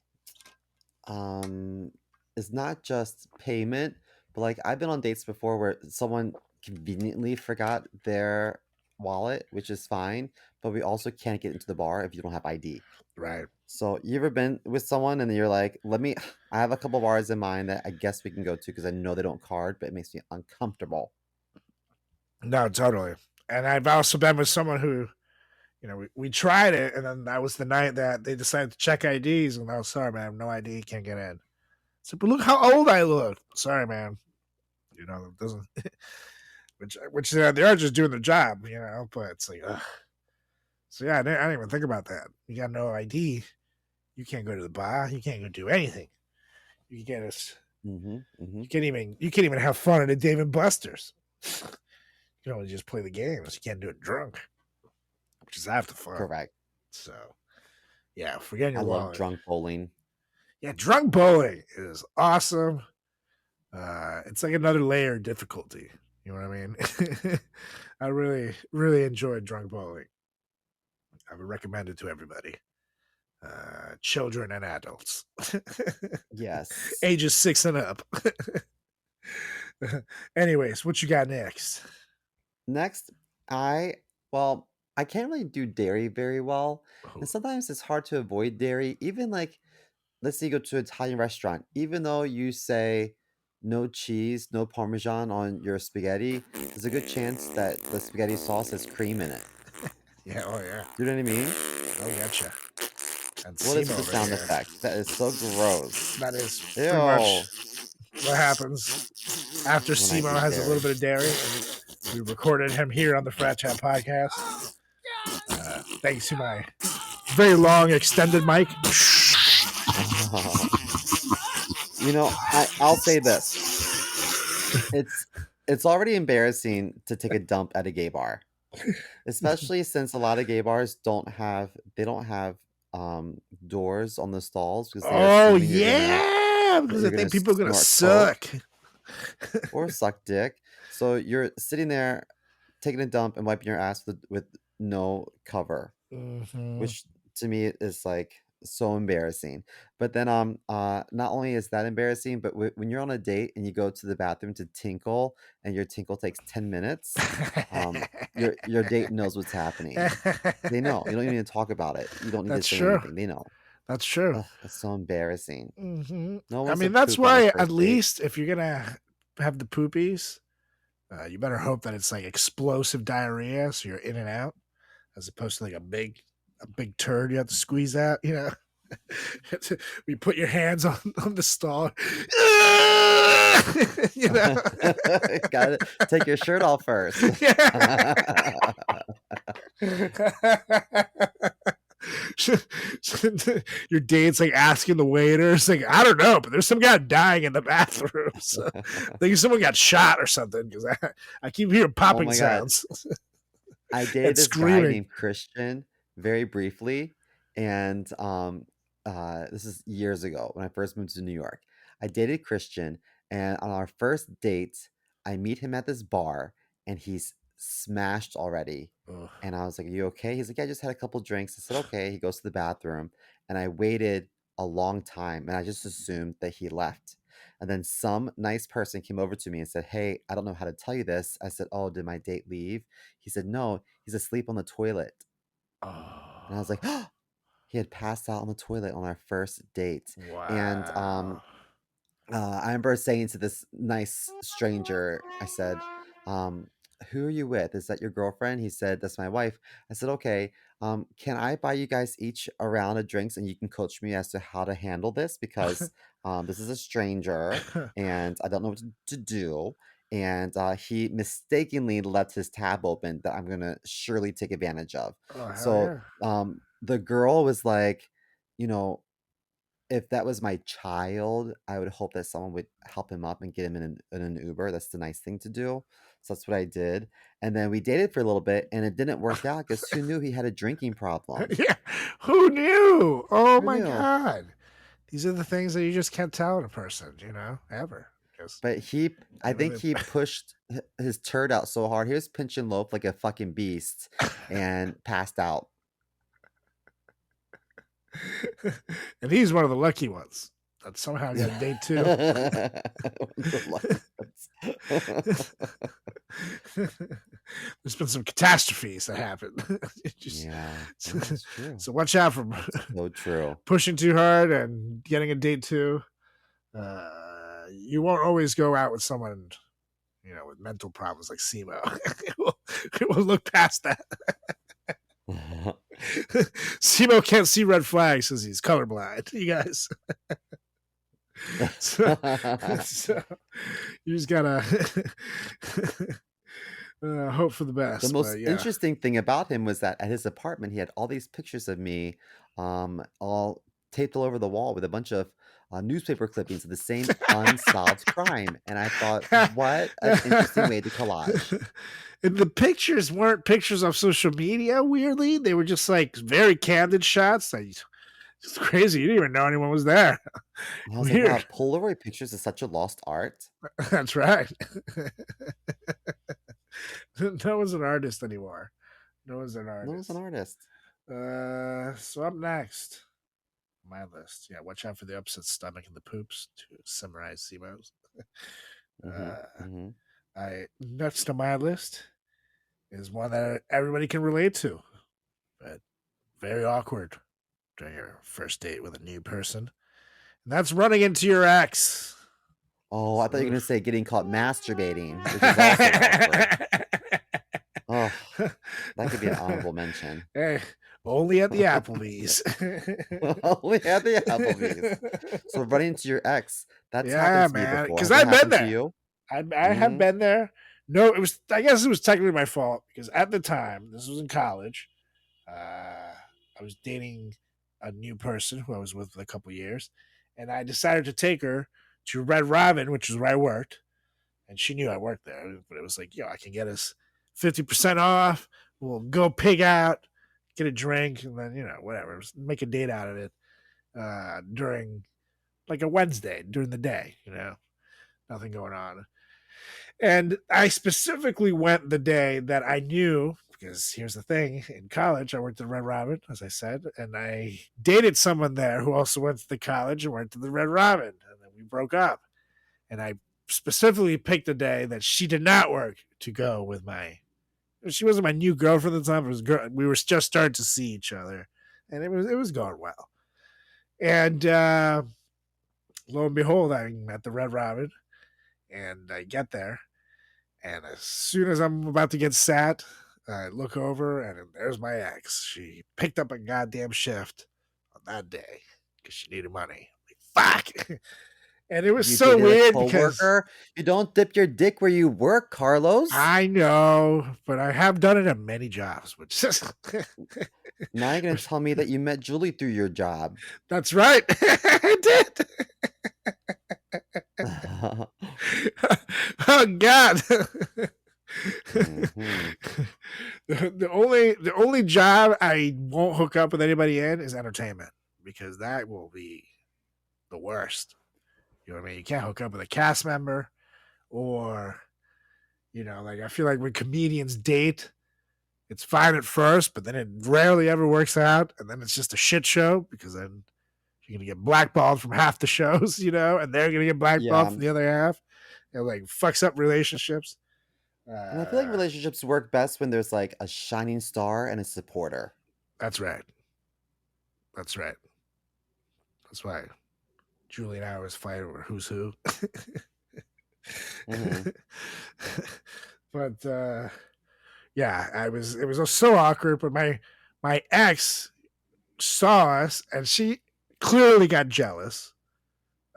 it's not just payment, but like I've been on dates before where someone conveniently forgot their wallet, which is fine, but we also can't get into the bar if you don't have ID. Right. So you ever been with someone and you're like, I have a couple bars in mind that I guess we can go to because I know they don't card, but it makes me uncomfortable. No, totally. And I've also been with someone who, we tried it, and then that was the night that they decided to check IDs, and I was sorry, man, no ID, can't get in. So, but look how old I look. Sorry, man. It doesn't. which they are just doing their job, But it's like, ugh. So yeah, I didn't even think about that. You got no ID, you can't go to the bar, you can't go do anything. You can't just, Mm-hmm. you can't even have fun at a Dave and Buster's. You can only just play the games. You can't do it drunk, which is half the fun. Correct. So, yeah, forgetting I your love wallet. drunk bowling. Yeah, drunk bowling is awesome. It's like another layer of difficulty. You know what I mean? I really, really enjoyed drunk bowling. I would recommend it to everybody, children and adults, Yes. ages 6 and up. Anyways, what you got next? Next, I can't really do dairy very well. And sometimes it's hard to avoid dairy. Even like, let's say you go to an Italian restaurant, even though you say no cheese, no Parmesan on your spaghetti, there's a good chance that the spaghetti sauce has cream in it. Yeah, oh yeah. You know what I mean? I gotcha. And What is Simo the over sound here. effect? That is so gross. That is Ew. pretty much what happens after When I Simo eat has a little dairy. bit of dairy. We recorded him here on the FratChat Podcast. Thanks to my very long extended mic. I'll say this. It's already embarrassing to take a dump at a gay bar. Especially since a lot of gay bars don't have doors on the stalls because they're Oh assuming yeah, because I think people are gonna suck. or suck dick. So you're sitting there taking a dump and wiping your ass with no cover, Mm-hmm. which to me is like so embarrassing. But then not only is that embarrassing, but when you're on a date and you go to the bathroom to tinkle and your tinkle takes 10 minutes, your date knows what's happening. They know. You don't even need to talk about it. You don't need to That's say true. anything. They know. That's true. Ugh, that's so embarrassing. Mm-hmm. No one I wants mean, to that's poop on a why at first date. least if you're gonna have the poopies, you better hope that it's like explosive diarrhea, so you're in and out, as opposed to like a big turd you have to squeeze out. You know, you put your hands on the stall. You know, Gotta take your shirt off first. Your date's like asking the waiters, like, I don't know, but there's some guy dying in the bathroom. So I think someone got shot or something because I keep hearing popping my God. sounds. I dated And this guy screaming. named Christian very briefly, and this is years ago when I first moved to New York. I dated Christian, and on our first date, I meet him at this bar, and he's smashed already. Ugh. And I was like, "Are you okay?" He's like, "Yeah, I just had a couple drinks." I said, "Okay." He goes to the bathroom, and I waited a long time, and I just assumed that he left. And then some nice person came over to me and said, "Hey, I don't know how to tell you this." I said, "Oh, did my date leave?" He said, "No, he's asleep on the toilet." And I was like, Oh, he had passed out on the toilet on our first date. And wow. I remember saying to this nice stranger, I said, "Who are you with? Is that your girlfriend?" He said, "That's my wife." I said, "Okay, can I buy you guys each a round of drinks and you can coach me as to how to handle this? Because this is a stranger and I don't know what to do." And he mistakenly left his tab open that I'm going to surely take advantage of. Oh, hell So yeah. the girl was like, you know, if that was my child, I would hope that someone would help him up and get him in an Uber. That's the nice thing to do. So that's what I did. And then we dated for a little bit and it didn't work out because who knew he had a drinking problem? Yeah. Who knew? Oh Who my knew? God. These are the things that you just can't tell in a person, you know, ever. Just But I think he pushed his turd out so hard. He was pinch and loaf like a fucking beast and passed out. And he's one of the lucky ones that somehow got date two. There's been some catastrophes that happened. Yeah, that's true. So watch out for So true. pushing too hard and getting a date two. You won't always go out with someone, you know, with mental problems like Simo. It will look past that. Simo can't see red flags because he's colorblind. You guys. So you just gotta hope for the best. The most yeah. interesting thing about him was that at his apartment, he had all these pictures of me, all taped all over the wall with a bunch of newspaper clippings of the same unsolved crime. And I thought, what an interesting way to collage. And the pictures weren't pictures of social media, weirdly. They were just like very candid shots. Like, it's crazy. You didn't even know anyone was there. And I was Weird. like, wow, Polaroid pictures is such a lost art. That's right. No one's an artist anymore. No one's an artist. No one's an artist. So up next, my list. Yeah, watch out for the upset stomach and the poops to summarize Simo's. Next to my list is one that everybody can relate to, but very awkward during your first date with a new person. And that's running into your ex. Oh, I thought you were going to say getting caught masturbating, which is also awkward. Oh, that could be an honorable mention. Hey, only at the Applebee's. Only at the Applebee's. So running into your ex, that's happened to me before. Because I've been there. To you? I have been there. No, I guess it was technically my fault because at the time, this was in college, I was dating a new person who I was with for a couple years, and I decided to take her to Red Robin, which is where I worked, and she knew I worked there, but it was like, I can get us 50% off. We'll go pig out, get a drink, and then, whatever, make a date out of it during like a Wednesday during the day, nothing going on. And I specifically went the day that I knew, because here's the thing, in college, I worked at Red Robin, as I said, and I dated someone there who also went to the college and went to the Red Robin. And then we broke up. And I specifically picked a day that she did not work to go with she wasn't my new girlfriend at the time. We were just starting to see each other. And it was going well. And lo and behold, I'm at the Red Robin. And I get there. And as soon as I'm about to get sat, I look over and there's my ex. She picked up a goddamn shift on that day because she needed money. Like, fuck. And it was You so dated a weird because coworker? You don't dip your dick where you work, Carlos. I know, but I have done it at many jobs, which is Now you're gonna tell me that you met Julie through your job. that's right. I did. Oh God. The only job I won't hook up with anybody in is entertainment, because that will be the worst. You know what I mean? You can't hook up with a cast member, or like I feel like when comedians date, it's fine at first, but then it rarely ever works out, and then it's just a shit show, because then you're gonna get blackballed from half the shows, and they're gonna get blackballed from the other half. It like fucks up relationships. And I feel like relationships work best when there's like a shining star and a supporter. That's right. That's right. That's why Julie and I always fight over who's who. Mhm. But yeah, it was so awkward. But my ex saw us, and she clearly got jealous,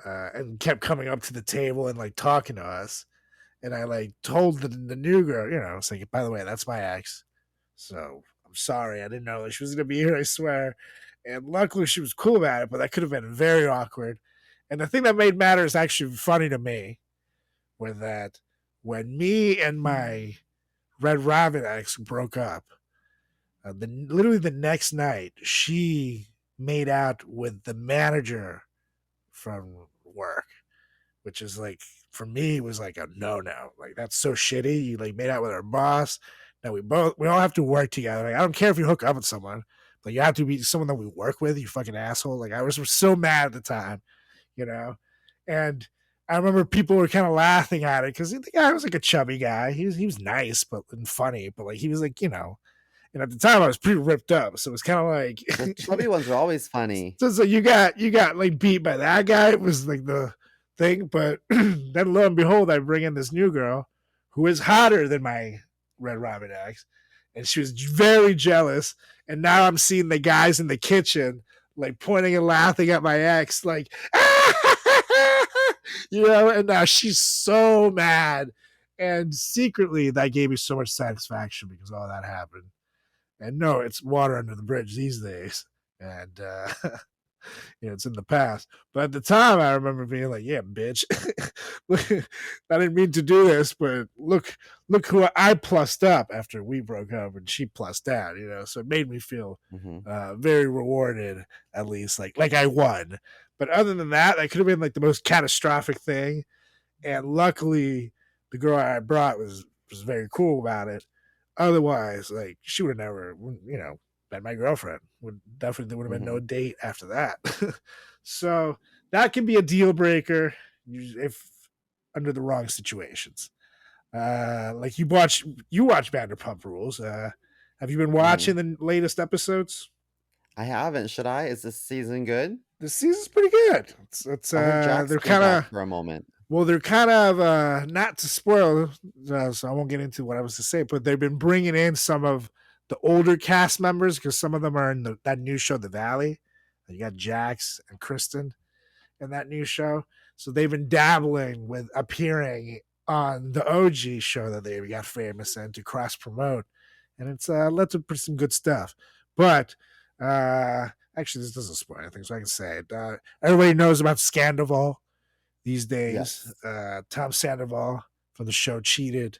and kept coming up to the table and like talking to us. And I like told the new girl, I was like, by the way, that's my ex. So I'm sorry, I didn't know that she was gonna be here, I swear. And luckily she was cool about it, but that could have been very awkward. And the thing that made matters actually funny to me was that when me and my Red Robin ex broke up, literally the next night, she made out with the manager from work, which is like, for me, was like a no. Like, that's so shitty. You like made out with our boss. Now we all have to work together. Like, I don't care if you hook up with someone, but you have to be someone that we work with, you fucking asshole. Like, I was so mad at the time, and I remember people were kind of laughing at it because the guy was like a chubby guy. He was nice and funny, but like he was like, and at the time I was pretty ripped up, so it was kind of like The chubby ones are always funny. So you got like beat by that guy. It was like the thing, but then lo and behold, I bring in this new girl who is hotter than my Red Robin ex, and she was very jealous. And now I'm seeing the guys in the kitchen like pointing and laughing at my ex, like, and now she's so mad. And secretly, that gave me so much satisfaction because all that happened. And no, it's water under the bridge these days. And it's in the past. But at the time, I remember being like, "Yeah, bitch, I didn't mean to do this, but look who I plussed up after we broke up, and she plussed out." So it made me feel very rewarded, at least, like I won. But other than that, that could have been like the most catastrophic thing. And luckily, the girl I brought was very cool about it. Otherwise, like, she would have never, been my girlfriend. There would have been no date after that. So that can be a deal breaker if under the wrong situations. Like you watch Vanderpump Rules. Have you been watching the latest episodes? I haven't. Should I? Is this season good? The season's pretty good. It's I heard Jax they're came kind back of for a moment. Well, they're kind of not to spoil, so I won't get into what I was to say, but they've been bringing in some of the older cast members because some of them are in that new show, The Valley. You got Jax and Kristen in that new show. So they've been dabbling with appearing on the OG show that they got famous in to cross promote. And it's led to some good stuff. But actually, this doesn't spoil anything, so I can say it. Everybody knows about Scandival these days. Yes. Tom Sandoval from the show cheated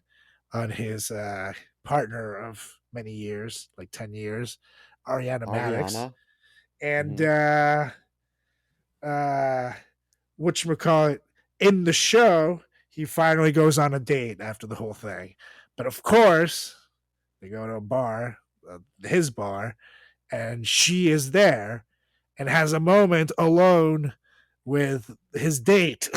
on his partner of many years, like 10 years, Ariana Madix. And whatchamacallit, in the show, he finally goes on a date after the whole thing. But of course, they go to a bar, his bar, and she is there and has a moment alone with his date,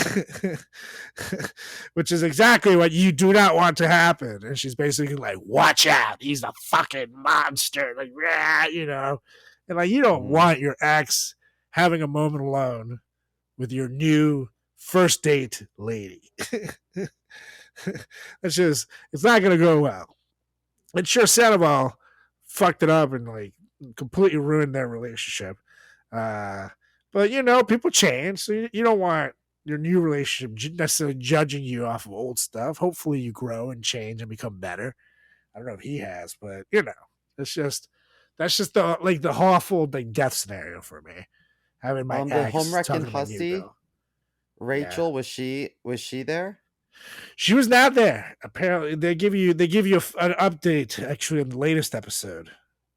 which is exactly what you do not want to happen. And she's basically like, watch out, he's a fucking monster. Like, yeah, you know. And like, you don't want your ex having a moment alone with your new first date lady. It's just, it's not going to go well. And sure, Sandoval fucked it up and like completely ruined their relationship. But you know, people change, so you don't want your new relationship necessarily judging you off of old stuff. Hopefully, you grow and change and become better. I don't know if he has, but you know, that's just the like the awful like death scenario for me. Having my The ex homewrecking talking to my new hussy, girl. Rachel, was she there? She was not there. Apparently, they give you an update actually in the latest episode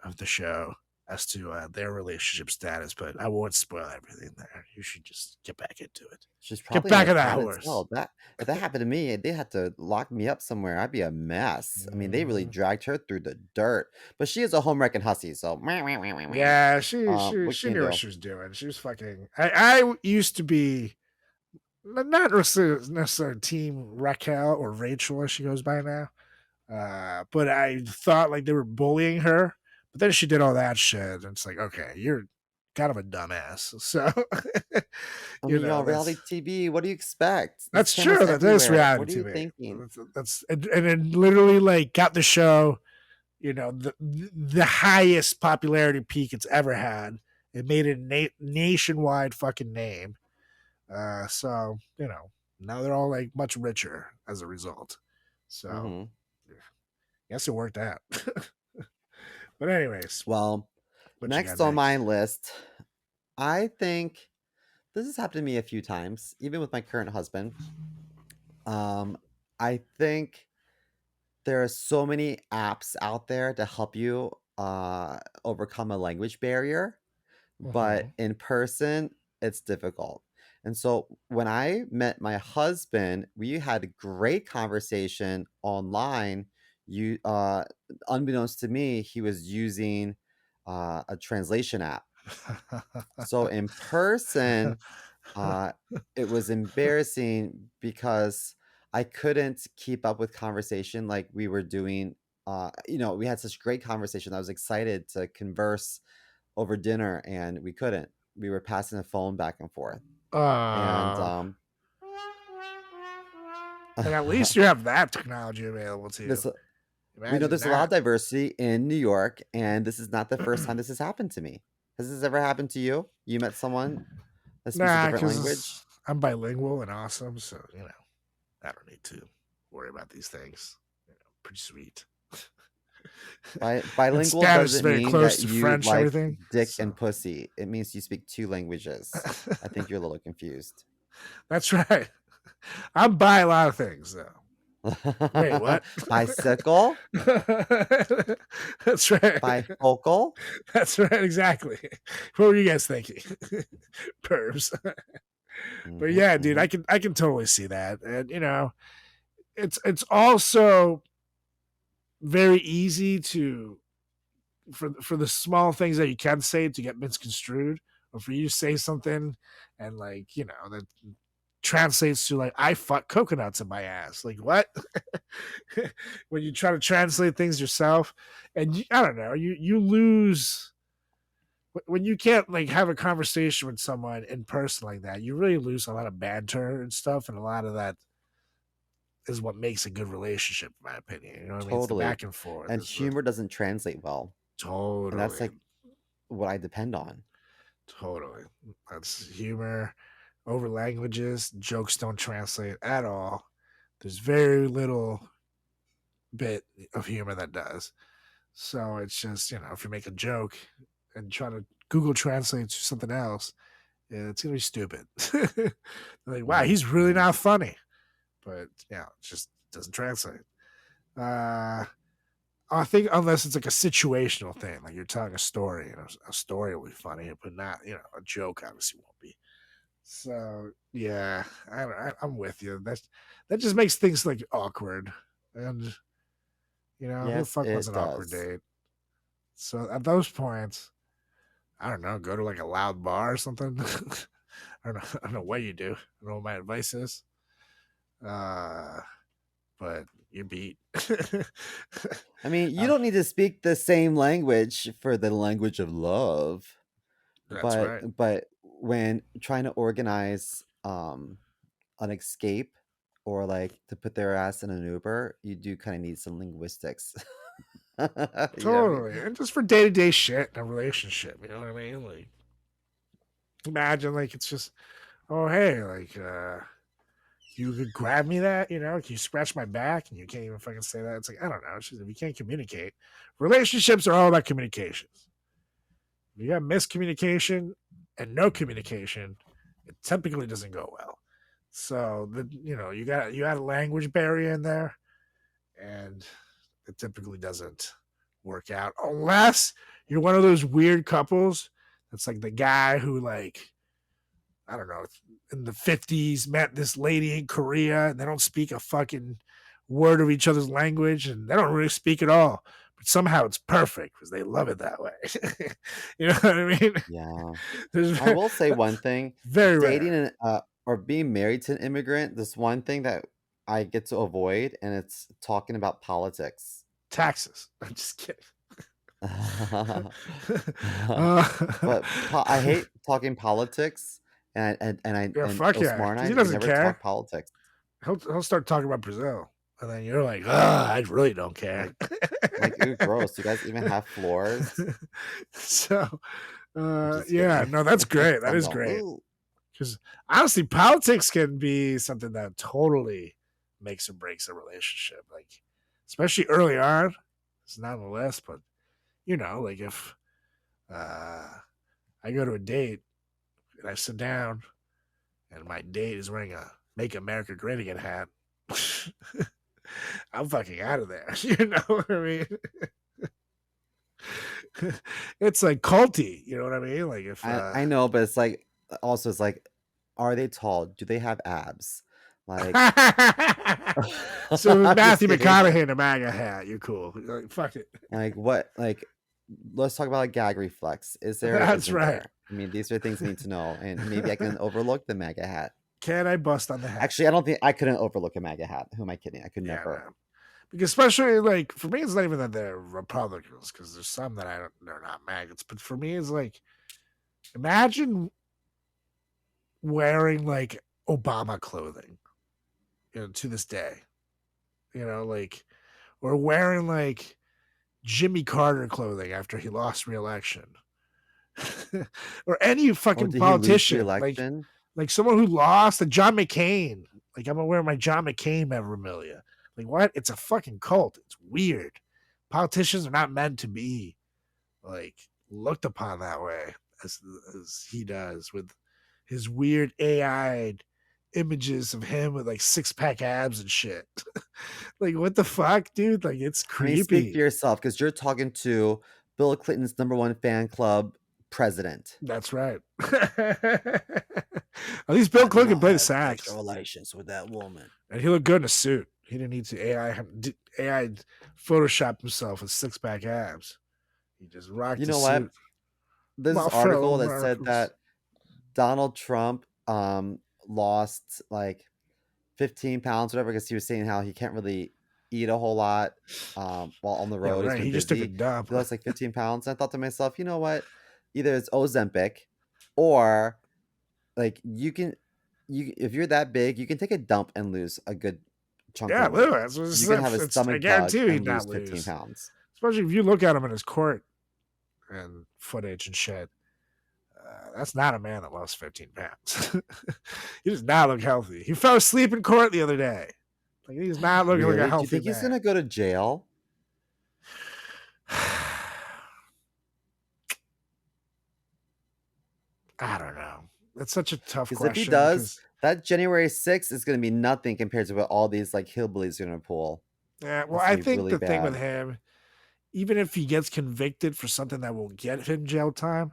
of the show as to their relationship status, but I won't spoil everything there. You should just get back into it. She's Get probably back in on a that town horse. as well. That if that happened to me, they had to lock me up somewhere. I'd be a mess. I mean, they really dragged her through the dirt. But she is a homewrecking hussy, so Yeah, she what she can you knew what do? she was doing. She was fucking. I used to be not necessarily team Raquel or Rachel as she goes by now. But I thought like they were bullying her. But then she did all that shit, and it's like, okay, you're kind of a dumbass. So, I you mean, you're know, on reality TV. What do you expect? There's that's cameras true. That is everywhere. What are reality you TV. thinking? That's and it literally like got the show, you know, the highest popularity peak it's ever had. It made it a nationwide fucking name. So you know, now they're all like much richer as a result. So. hmm Guess it worked out. But anyways, Well, what you next got on next? my list, I think this has happened to me a few times, even with my current husband. I think there are so many apps out there to help you overcome a language barrier, but in person, it's difficult. And so when I met my husband, we had a great conversation online. You, unbeknownst to me, he was using a translation app. So in person, uh, it was embarrassing because I couldn't keep up with conversation like we were doing. We had such great conversation. I was excited to converse over dinner, and we couldn't. We were passing the phone back and forth, and and at least you have that technology available to you. this we know Imagine there's a lot of that. diversity in New York, and this is not the first time this has happened to me. Has this ever happened to you? You met someone that speaks a Nah, different language? because I'm bilingual and awesome, so you know, I don't need to worry about these things. You know, pretty sweet. And Bilingual Spanish is doesn't very mean close that to you French and like everything. dick So. and pussy. It means you speak two languages. I think you're a little confused. That's right. I'm by a lot of things though. Wait, what? Bicycle? That's right. Bifocal? That's right, exactly. What were you guys thinking? Pervs. But yeah, dude, I can totally see that. And you know, it's also very easy to for the small things that you can say to get misconstrued, or for you to say something and like, you know, that translates to like I fuck coconuts in my ass. Like what? When you try to translate things yourself, and I don't know, you lose when you can't like have a conversation with someone in person like that. You really lose a lot of banter and stuff, and a lot of that is what makes a good relationship, in my opinion. You know what I mean? It's the Totally. back and forth. And humor doesn't translate well. Totally. And that's like what I depend on. Totally. That's humor over languages. Jokes don't translate at all. There's very little bit of humor that does. So it's just, you know, if you make a joke and try to Google translate to something else, it's going to be stupid. Like, wow, he's really not funny. But, yeah, it just doesn't translate. I think unless it's like a situational thing, like you're telling a story, you know, a story will be funny, but not, you know, a joke obviously won't be. So yeah, I'm with you. That just makes things like awkward, and who the Yes, fuck wants it an awkward does. date? So at those points, I don't know, go to like a loud bar or something. I don't know what you do. I don't know what my advice is. But you're beat. I mean, you don't need to speak the same language for the language of love, That's right. but when trying to organize an escape or like to put their ass in an Uber, you do kind of need some linguistics. You know what I mean? Totally. And just for day to day shit in a relationship, you know what I mean? Like imagine like it's just, oh hey, like you could grab me that, can you scratch my back? And you can't even fucking say that. It's like, I don't know. It's just if you can't communicate. Relationships are all about communications. If you have miscommunication and no communication, it typically doesn't go well. So you got a language barrier in there, and it typically doesn't work out unless you're one of those weird couples that's like the guy who like I don't know, in the 50s met this lady in Korea and they don't speak a fucking word of each other's language and they don't really speak at all. But somehow it's perfect because they love it that way. You know what I mean? Yeah. There's I will say one thing, very dating rare. or being married to an immigrant, this one thing that I get to avoid, and it's talking about politics. Taxes. I'm just kidding. But I hate talking politics, and Yeah, fuck yeah. Osmar and 'Cause I, he we doesn't never care. talk politics. He'll start talking about Brazil. And then you're like, I really don't care. Like, ooh, gross. Do you guys even have floors? So, Just yeah, kidding. no, that's great. That I'm is going, great. ooh. Because honestly, politics can be something that totally makes or breaks a relationship. Like, especially early on. It's not on the list, but like if I go to a date and I sit down and my date is wearing a "Make America Great Again" hat, I'm fucking out of there. You know what I mean? It's like culty. You know what I mean? Like if I know, but it's like also it's like, are they tall? Do they have abs? Like, so with I'm just Matthew kidding. McConaughey in a MAGA hat, you're cool. You're like, fuck it. Like what? Like, let's talk about a gag reflex. Is there? Or That's isn't right. there? I mean, these are things I need to know, and maybe I can overlook the MAGA hat. Can I bust on the hat? Actually, I don't think I couldn't overlook a MAGA hat. Who am I kidding? I could Yeah, never. man. Because especially like for me, it's not even that they're Republicans because there's some that they're not maggots. But for me, it's like imagine wearing like Obama clothing, to this day, like or wearing like Jimmy Carter clothing after he lost re-election, or any Oh, fucking did he lose politician, re-election? like someone who lost, a John McCain. Like I'm gonna wear my John McCain memorabilia. Like what? It's a fucking cult. It's weird. Politicians are not meant to be like looked upon that way as he does with his weird AI images of him with like 6-pack abs and shit. Like what the fuck, dude? Like it's I mean, speak for creepy. yourself, because you're talking to Bill Clinton's #1 fan club president. That's right. At least Bill Clinton can play the sax, relations with that woman. and he looked good in a suit. He didn't need to AI Photoshop himself with 6-pack abs. He just rocked. You the know what? suit. There's My this fellow article that said Americans. that Donald Trump lost like 15 pounds, whatever, because he was saying how he can't really eat a whole lot while on the Yeah, road. right. He's been He just took a busy. dump. He lost like 15 pounds. And I thought to myself, you know what? Either it's Ozempic, or like if you're that big, you can take a dump and lose a good chunk Yeah, of weight. literally. That's what You can have a I stomach bug guarantee you he'd and not lose 15 lose. pounds. Especially if you look at him in his court and footage and shit. That's not a man that lost 15 pounds. He does not look healthy. He fell asleep in court the other day. Like he's not looking like a Really? Do healthy you think he's man. gonna go to jail? I don't know. That's such a tough Because question. if he does, that January 6th is going to be nothing compared to what all these like hillbillies are going to pull. Yeah, well, That's I gonna be think really the thing with bad. him, even if he gets convicted for something that will get him jail time,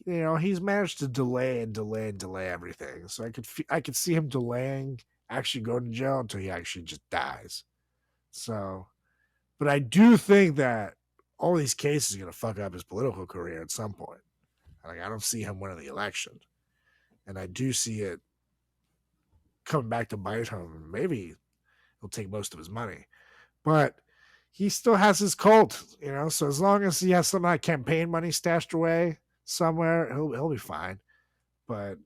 he's managed to delay and delay and delay everything. So I could see him delaying actually going to jail until he actually just dies. So, but I do think that all these cases are going to fuck up his political career at some point. Like, I don't see him winning the election, and I do see it coming back to bite him. Maybe he'll take most of his money, but he still has his cult, So as long as he has some of that campaign money stashed away somewhere, he'll be fine. But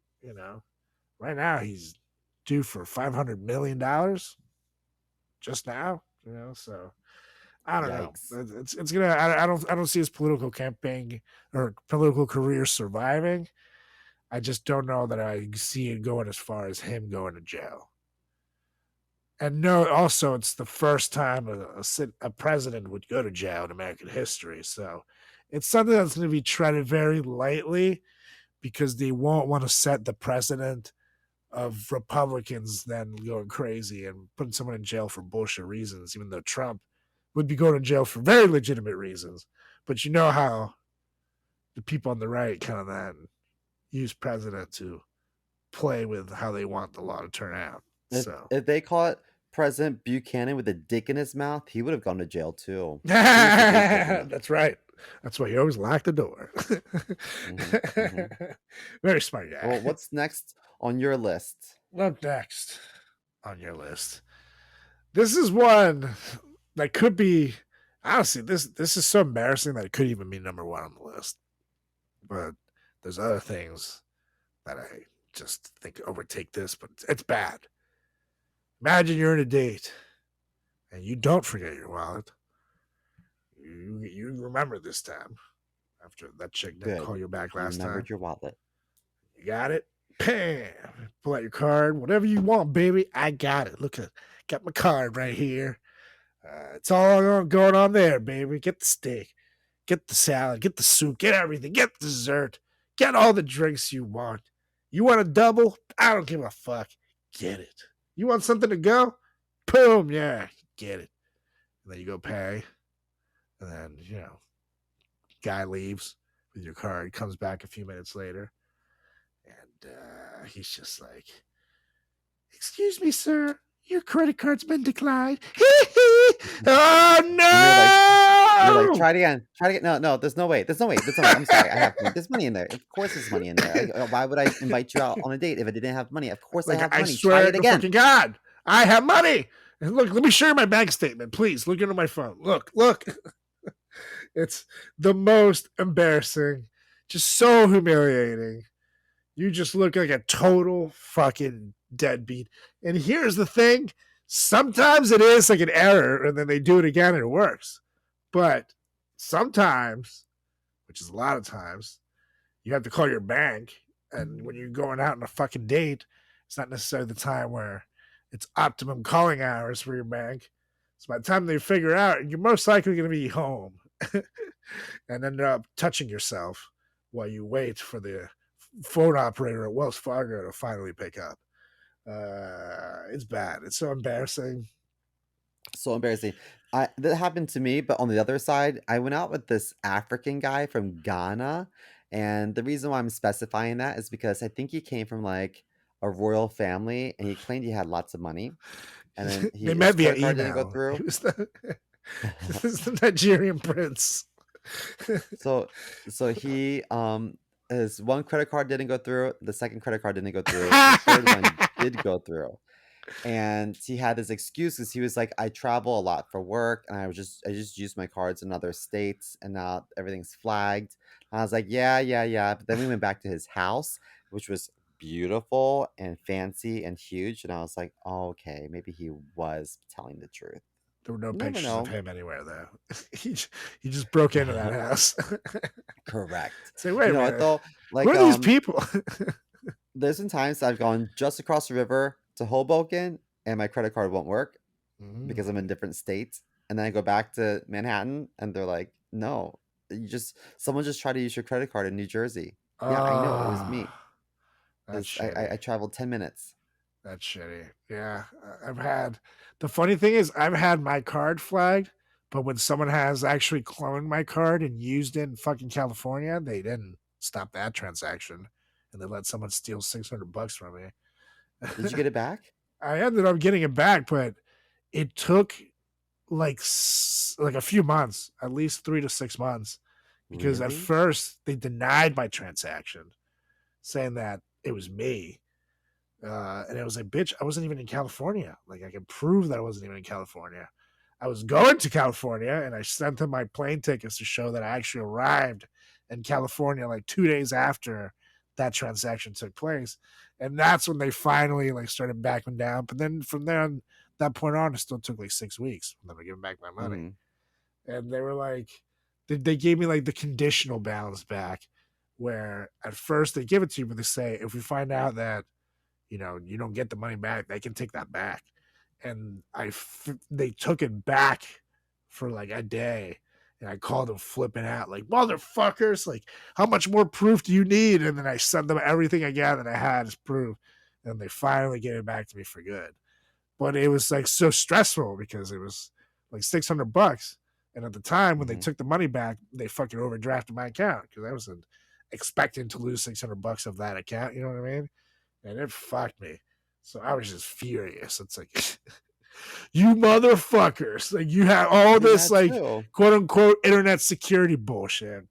right now he's due for $500 million just now. So I don't Yikes. know. It's gonna. I don't see his political campaign or political career surviving. I just don't know that I see it going as far as him going to jail. And no, also it's the first time a president would go to jail in American history. So it's something that's going to be treated very lightly because they won't want to set the precedent of Republicans then going crazy and putting someone in jail for bullshit reasons, even though Trump would be going to jail for very legitimate reasons. But you know how the people on the right kind of then use president to play with how they want the law to turn out. If they caught President Buchanan with a dick in his mouth, he would have gone to jail too. That's right. That's why you always lock the door. Very smart guy. Well, what's next on your list? What's next on your list? This is one that could be, honestly, this is so embarrassing that it could even be number one on the list. But there's other things that I just think overtake this, but it's bad. Imagine you're in a date and you don't forget your wallet. You remember this time after that chick didn't call you back last time. Remembered your wallet. You got it? Bam! Pull out your card. Whatever you want, baby. I got it. Look, got my card right here. It's all going on there, baby. Get the steak. Get the salad. Get the soup. Get everything. Get dessert. Get all the drinks you want. You want a double? I don't give a fuck. Get it. You want something to go? Boom, yeah, get it. And then you go pay. And then, guy leaves with your card, comes back a few minutes later. And he's just like, excuse me, sir. Your credit card's been declined. Oh, no! You're like, try it again. No, there's no way. I'm sorry. I have money. There's money in there. Of course there's money in there. Why would I invite you out on a date if I didn't have money? Of course I have money. I swear to fucking God, I have money. And look, let me share my bank statement, please. Look into my phone. Look. It's the most embarrassing, just so humiliating. You just look like a total fucking deadbeat. And here's the thing. Sometimes it is like an error and then they do it again and it works. But sometimes, which is a lot of times, you have to call your bank. And when you're going out on a fucking date, it's not necessarily the time where it's optimum calling hours for your bank. So by the time they figure out, you're most likely going to be home and end up touching yourself while you wait for the phone operator at Wells Fargo to finally pick up. It's bad. It's so embarrassing. So embarrassing. That happened to me, but on the other side, I went out with this African guy from Ghana. And the reason why I'm specifying that is because I think he came from like a royal family and he claimed he had lots of money. And then they met via email. Didn't go through. He was the Nigerian prince. So he his one credit card didn't go through, the second credit card didn't go through, the third one did go through. And he had this excuse because he was like, I travel a lot for work and I just use my cards in other states and now everything's flagged. And I was like, yeah. But then we went back to his house, which was beautiful and fancy and huge. And I was like, oh, okay, maybe he was telling the truth. There were no pictures of him anywhere, though. He just broke into that house. Correct. Say, wait a minute. Though, like, who are these people? There's been times I've gone just across the river to Hoboken and my credit card won't work because I'm in different states. And then I go back to Manhattan and they're like, no, someone just tried to use your credit card in New Jersey. Yeah, I know. It was me. I traveled 10 minutes. That's shitty. Yeah. The funny thing is I've had my card flagged, but when someone has actually cloned my card and used it in fucking California, they didn't stop that transaction, and they let someone steal $600 from me. Did you get it back? I ended up getting it back, but it took like a few months, at least 3 to 6 months, because at Really? first they denied my transaction, saying that it was me. And it was like, bitch, I wasn't even in California. Like, I can prove that I wasn't even in California. I was going to California, and I sent them my plane tickets to show that I actually arrived in California like 2 days after that transaction took place. And that's when they finally like started backing down. But then from there on, that point on, it still took like 6 weeks for them to give back my money. Mhm. And they were like, they gave me like the conditional balance back, where at first they give it to you, but they say, if we find out that, you know, you don't get the money back, they can take that back. And they took it back for like a day. And I called them flipping out, like, motherfuckers, like, how much more proof do you need? And then I sent them everything again that I had as proof. And they finally gave it back to me for good. But it was like so stressful because it was like $600. And at the time when they Mhm. took the money back, they fucking overdrafted my account because I wasn't expecting to lose $600 of that account. You know what I mean? And it fucked me. So I was just furious. It's like, you motherfuckers, like, you have all I did this that like too. quote unquote internet security bullshit,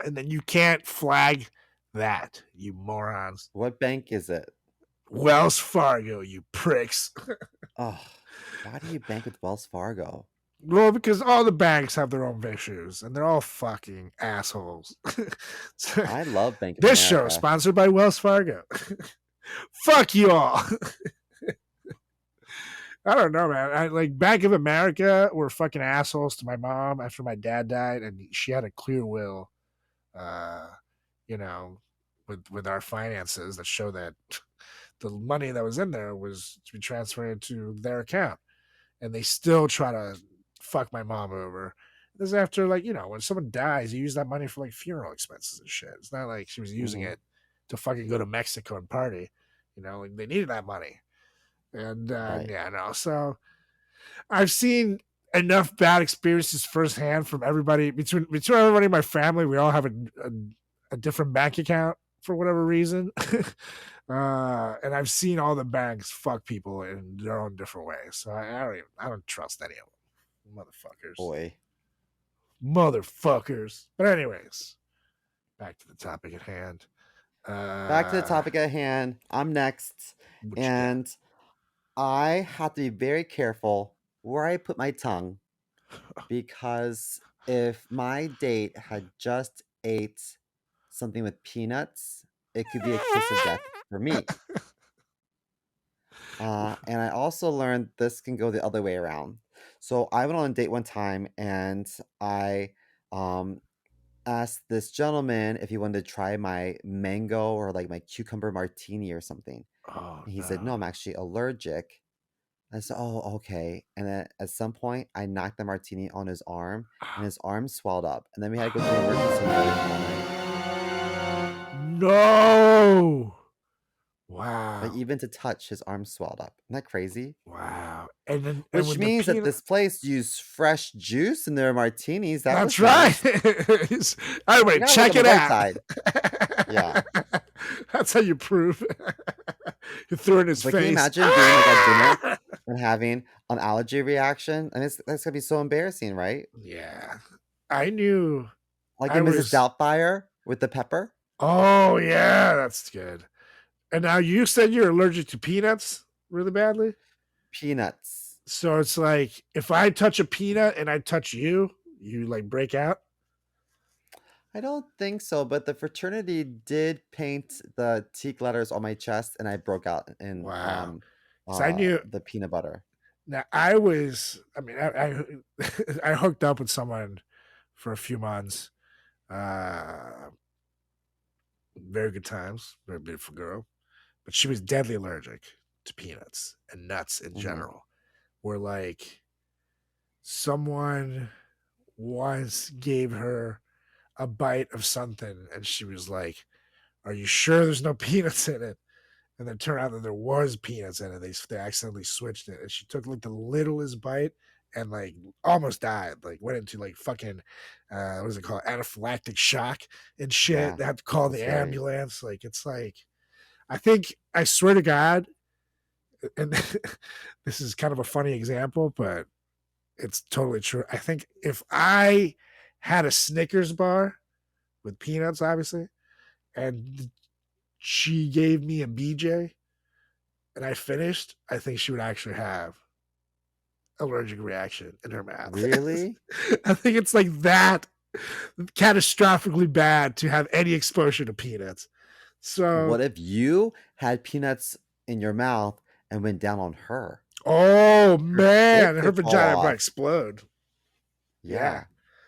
and then you can't flag that, you morons. What bank is it? Wells Fargo, you pricks. Oh, why do you bank with Wells Fargo? Well, because all the banks have their own issues, and they're all fucking assholes. So, I love Bank of this show America. sponsored by Wells Fargo. Fuck you all. I don't know, man. I like Bank of America were fucking assholes to my mom after my dad died, and she had a clear will, you know, with our finances that show that the money that was in there was to be transferred to their account, and they still try to fuck my mom over. This is after, like, you know, when someone dies, you use that money for like funeral expenses and shit. It's not like she was using Mhm. it to fucking go to Mexico and party. You know, like, they needed that money. And Right. yeah, no. So I've seen enough bad experiences firsthand from everybody between everybody in my family. We all have a different bank account for whatever reason. And I've seen all the banks fuck people in their own different ways. So I don't trust any of them. Boy. Motherfuckers. But anyways, back to the topic at hand. Back to the topic at hand. I'm next. What you got? And I have to be very careful where I put my tongue, because if my date had just ate something with peanuts, it could be a kiss of death for me. And I also learned this can go the other way around. So I went on a date one time, and I asked this gentleman if he wanted to try my mango or like my cucumber martini or something. Oh And he said, no, I'm actually allergic. I said, oh, okay. And then at some point, I knocked the martini on his arm, and his arm swelled up. And then we had to go to the emergency room all night. no. Like, Wow. even to touch, his arm swelled up. Isn't that crazy? Wow. And then Which with means the that this place used fresh juice in their martinis. That that's was nice. right. All right, You gotta check look it on the out. bright side. Yeah. That's how you prove. You threw it in his But face. can you imagine being like at dinner and having an allergy reaction? I mean, that's gonna be so embarrassing, right? Yeah. I knew. Like I in Mrs. was. Doubtfire with the pepper. Oh, yeah. That's good. And now you said you're allergic to peanuts really badly. Peanuts. So it's like if I touch a peanut and I touch you, you like break out. I don't think so, but the fraternity did paint the teak letters on my chest, and I broke out in Wow. So I knew. the peanut butter. Now I I hooked up with someone for a few months. Very good times, very beautiful girl, but she was deadly allergic to peanuts and nuts in Mhm. general. Where like someone once gave her a bite of something and she was like, "Are you sure there's no peanuts in it?" And then it turned out that there was peanuts in it. They accidentally switched it, and she took like the littlest bite, and like almost died. Like went into like fucking what is it called, anaphylactic shock and shit. Yeah, They had to call that's the scary. ambulance. Like it's like I swear to God, and this is kind of a funny example, but it's totally true. I think if I had a Snickers bar with peanuts, obviously, and she gave me a BJ and I finished, I think she would actually have allergic reaction in her mouth. Really? I think it's like that catastrophically bad to have any exposure to peanuts. So What if you had peanuts in your mouth and went down on her? oh man, dick her could fall vagina off. might explode. Yeah.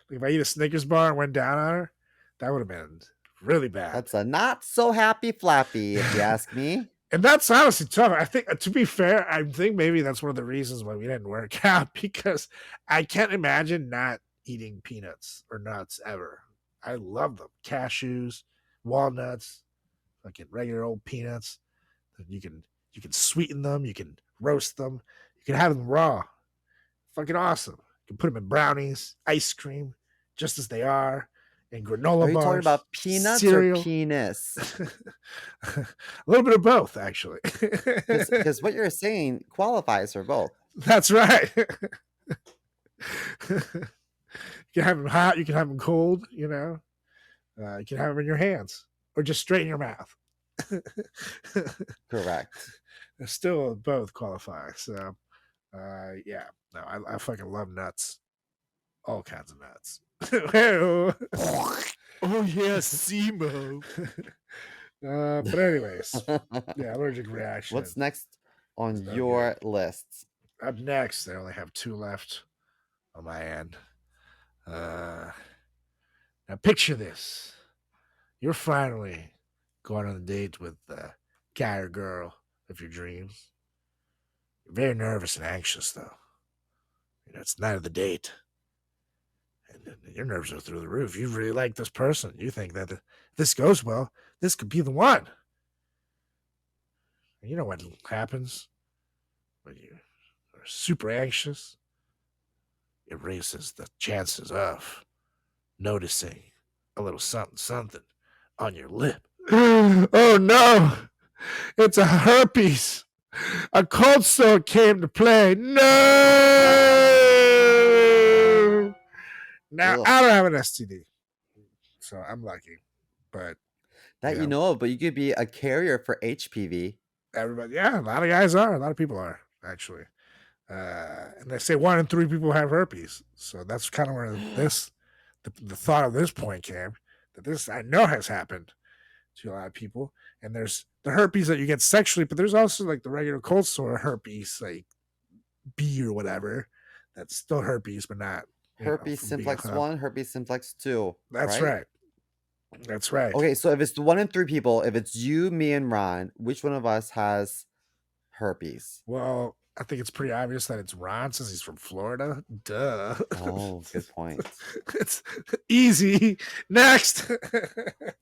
Like if I eat a Snickers bar and went down on her, that would have been really bad. That's a not so happy flappy, if you ask me. And that's honestly tough. I think, to be fair, I think maybe that's one of the reasons why we didn't work out, because I can't imagine not eating peanuts or nuts ever. I love them. Cashews, walnuts, fucking regular old peanuts. You can sweeten them, you can roast them, you can have them raw. Fucking awesome. You can put them in brownies, ice cream, just as they are, in granola Are you bars. talking about peanuts cereal. or penis? A little bit of both, actually. Because what you're saying qualifies for both. That's right. You can have them hot, you can have them cold, you know. You can have them in your hands or just straight in your mouth. Correct. Still both qualify. So, yeah. No, I fucking love nuts. All kinds of nuts. Oh yeah, Simo. But anyways, yeah, allergic reaction. What's next on So your list? Up next, I only have 2 left on my end. Now picture this. You're finally going on a date with the guy or girl of your dreams. You're very nervous and anxious, though. You know, it's the night of the date. And your nerves are through the roof. You really like this person. You think that if this goes well, this could be the one. And you know what happens when you are super anxious? It raises the chances of noticing a little something on your lip. Oh no! It's a herpes! A cold sore came to play. No! Now, Ugh. I don't have an STD, so I'm lucky. But That Yeah. you know of, but you could be a carrier for HPV. everybody, yeah, a lot of guys are. A lot of people are, actually. And they say 1 in 3 people have herpes. So that's kind of where the thought of this point came. That this, I know, has happened to a lot of people. And there's the herpes that you get sexually, but there's also like the regular cold sore herpes, like B or whatever. That's still herpes, but not Herpes from being simplex hung. 1, herpes simplex 2. That's right. That's right. Okay, so if it's 1 in 3 people, if it's you, me, and Ron, which one of us has herpes? Well, I think it's pretty obvious that it's Ron since he's from Florida. Duh. Oh, good point. It's easy. Next.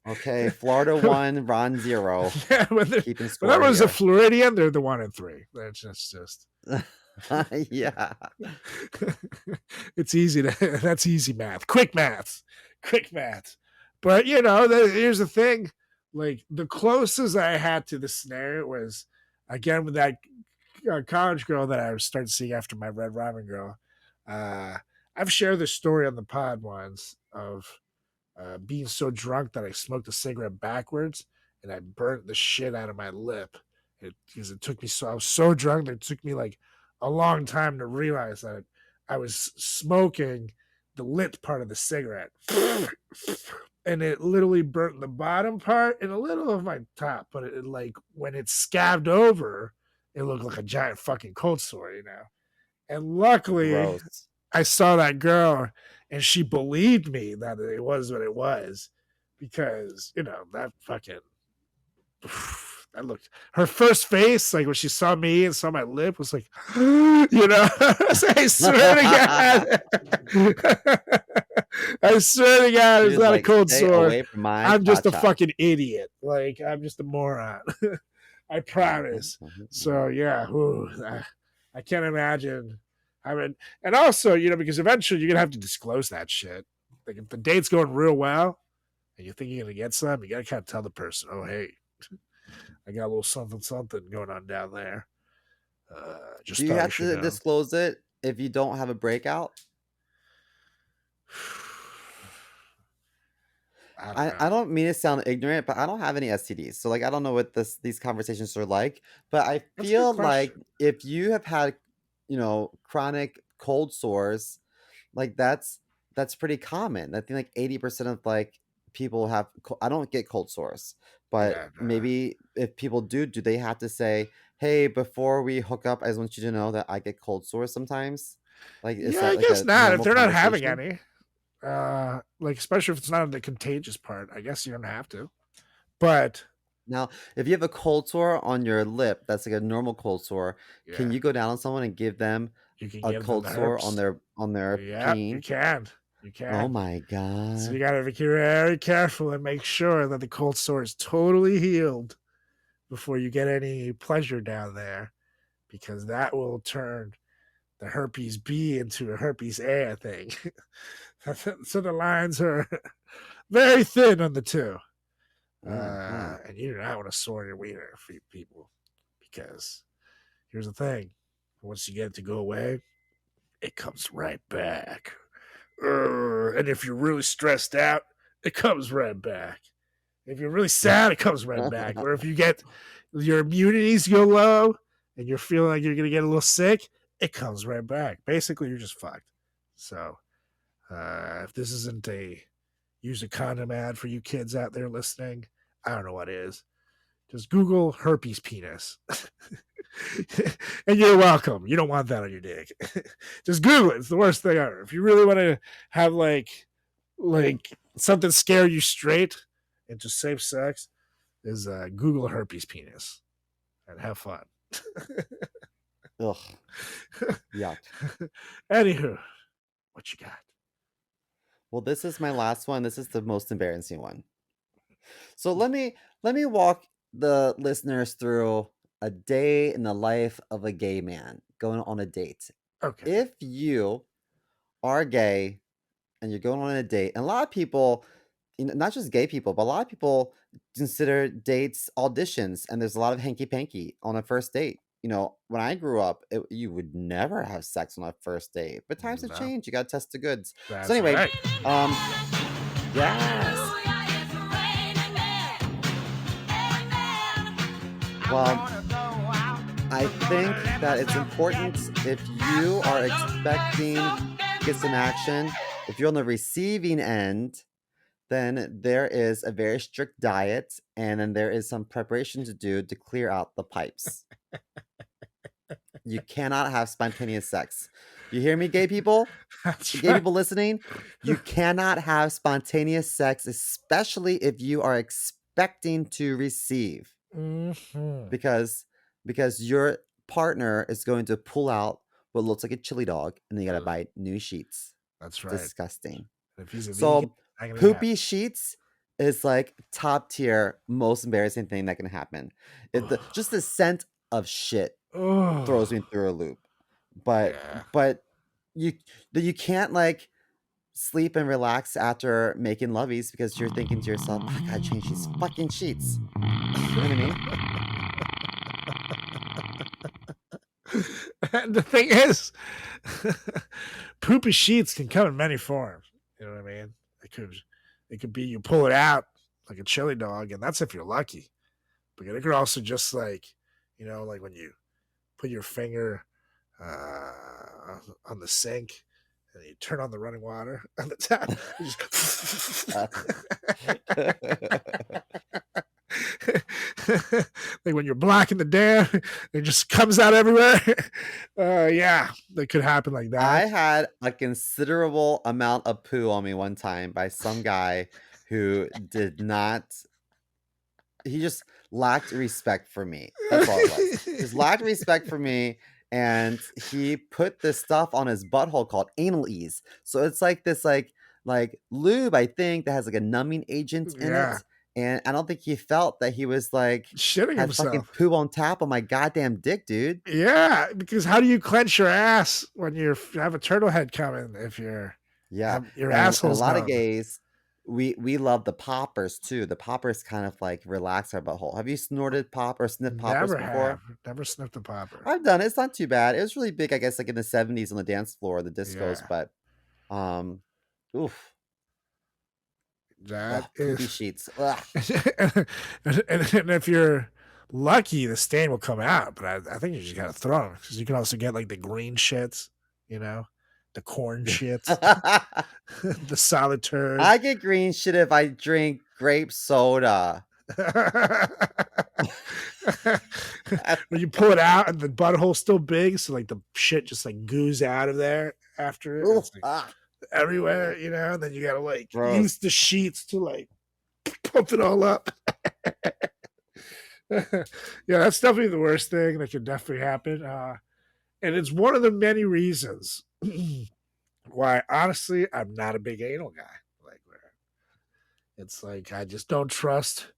Okay, Florida 1, Ron 0. Yeah, Keeping score whenever it's a here. Floridian, they're the 1 in 3. That's just Yeah. it's easy that's easy math. Quick math. But here's the thing. Like the closest I had to the scenario was again with that college girl that I started seeing after my Red Ramen girl. I've shared this story on the pod once of being so drunk that I smoked a cigarette backwards and I burnt the shit out of my lip. Because it took me I was so drunk that it took me like a long time to realize that I was smoking the lit part of the cigarette. And it literally burnt the bottom part and a little of my top, but it like when it scabbed over, it looked like a giant fucking cold sore, And luckily, Gross. I saw that girl and she believed me that it was what it was because, that fucking, that looked, her first face, like when she saw me and saw my lip was like, I swear to God. I swear to God, She it's was not like, a cold "Stay sore. away from my I'm just a cha-cha." fucking idiot. Like, I'm just a moron. I promise. So, yeah, I can't imagine I mean, and also, because eventually you're gonna have to disclose that shit. Like if the date's going real well and you think you're gonna get some, you gotta kind of tell the person, "Oh, hey, I got a little something going on down there. Just Do you thought you have should to know." disclose it if you don't have a breakout? I don't mean to sound ignorant, but I don't have any STDs. So like I don't know what these conversations are like. But I That's a good feel like question. if you have had, chronic cold sores, like that's pretty common. I think like 80% of like people have I don't get cold sores, but Yeah, maybe if people do they have to say, "Hey, before we hook up, I just want you to know that I get cold sores sometimes." Like is yeah, that I like guess a not. If normal they're not having conversation? any, like especially if it's not the contagious part, I guess you don't have to. But Now, if you have a cold sore on your lip, that's like a normal cold sore. Can yeah, you go down on someone and give them you can a give them cold the sore herpes. on their Yeah, you peen? can. You Oh can. my So you god. got to be very careful and make sure that the cold sore is totally healed before you get any pleasure down there, because that will turn the herpes B into a herpes A, I think. So the lines are very thin on the two. Uh-huh. And you do not want to sore your wiener for people, because here's the thing: once you get it to go away, it comes right back. And if you're really stressed out, it comes right back. If you're really sad, it comes right back. Or if you get your immunities go low and you're feeling like you're gonna get a little sick, it comes right back. Basically, you're just fucked. So if this isn't a use a condom ad for you kids out there listening, I don't know what is. Just Google herpes penis. And you're welcome. You don't want that on your dick. Just Google it. It's the worst thing ever. If you really want to have like something scare you straight into safe sex, is Google herpes penis and have fun. Ugh. Yuck. Anywho, what you got? Well, this is my last one. This is the most embarrassing one. So let me walk the listeners through a day in the life of a gay man going on a date. Okay. If you are gay and you're going on a date, and a lot of people, not just gay people, but a lot of people consider dates auditions, and there's a lot of hanky panky on a first date. When I grew up, you would never have sex on a first date, but times have No. changed. You got to test the goods. That's So anyway, right. yes. Well, I think that it's important if you are expecting to get some action, if you're on the receiving end, then there is a very strict diet, and then there is some preparation to do to clear out the pipes. You cannot have spontaneous sex. You hear me, gay people? That's Gay right. people listening? You cannot have spontaneous sex, especially if you are expecting to receive. Mm-hmm. Because your partner is going to pull out what looks like a chili dog, and then you gotta buy new sheets. That's right. Disgusting. If he's a vegan, So not gonna be poopy sheets is like top tier, most embarrassing thing that can happen. Just the scent of shit happy. throws me through a loop. But Yeah. you can't like sleep and relax after making lovies because you're thinking to yourself, I gotta change these fucking sheets. You know what I mean? And the thing is, poopy sheets can come in many forms. You know what I mean? It could be you pull it out like a chili dog, and that's if you're lucky. But it could also just like when you put your finger on the sink and you turn on the running water on the tap. Like when you're blocking the dam, it just comes out everywhere. Yeah, that could happen like that. I had a considerable amount of poo on me one time by some guy who did not. He just lacked respect for me. That's all it was. Just lacked respect for me, and he put this stuff on his butthole called anal ease. So it's like this like lube, I think, that has like a numbing agent in Yeah. it. and I don't think he felt that he was like Shitting had fucking himself. poo on tap on my goddamn dick, dude. Yeah, because how do you clench your ass when you have a turtle head coming if your Yeah, your and a asshole's lot of numb? gays, we love the poppers too. The poppers kind of like relax our butthole. Have you snorted pop or sniffed poppers Never before? have. Never sniffed a popper. I've done it. It's not too bad. It was really big, I guess, like in the 70s on the dance floor, the discos. Yeah. But, oof, That poopy is, sheets. Ugh. and if you're lucky, the stain will come out. But I think you just gotta throw them because you can also get like the green shits, the corn shits, the solid turds. I get green shit if I drink grape soda. When you pull it out and the butthole's still big, so like the shit just like goos out of there after it. Ooh, It's like everywhere, and then you gotta like Gross. use the sheets to like pump it all up. Yeah, that's definitely the worst thing that could definitely happen. And it's one of the many reasons why, honestly, I'm not a big anal guy. Like, it's like I just don't trust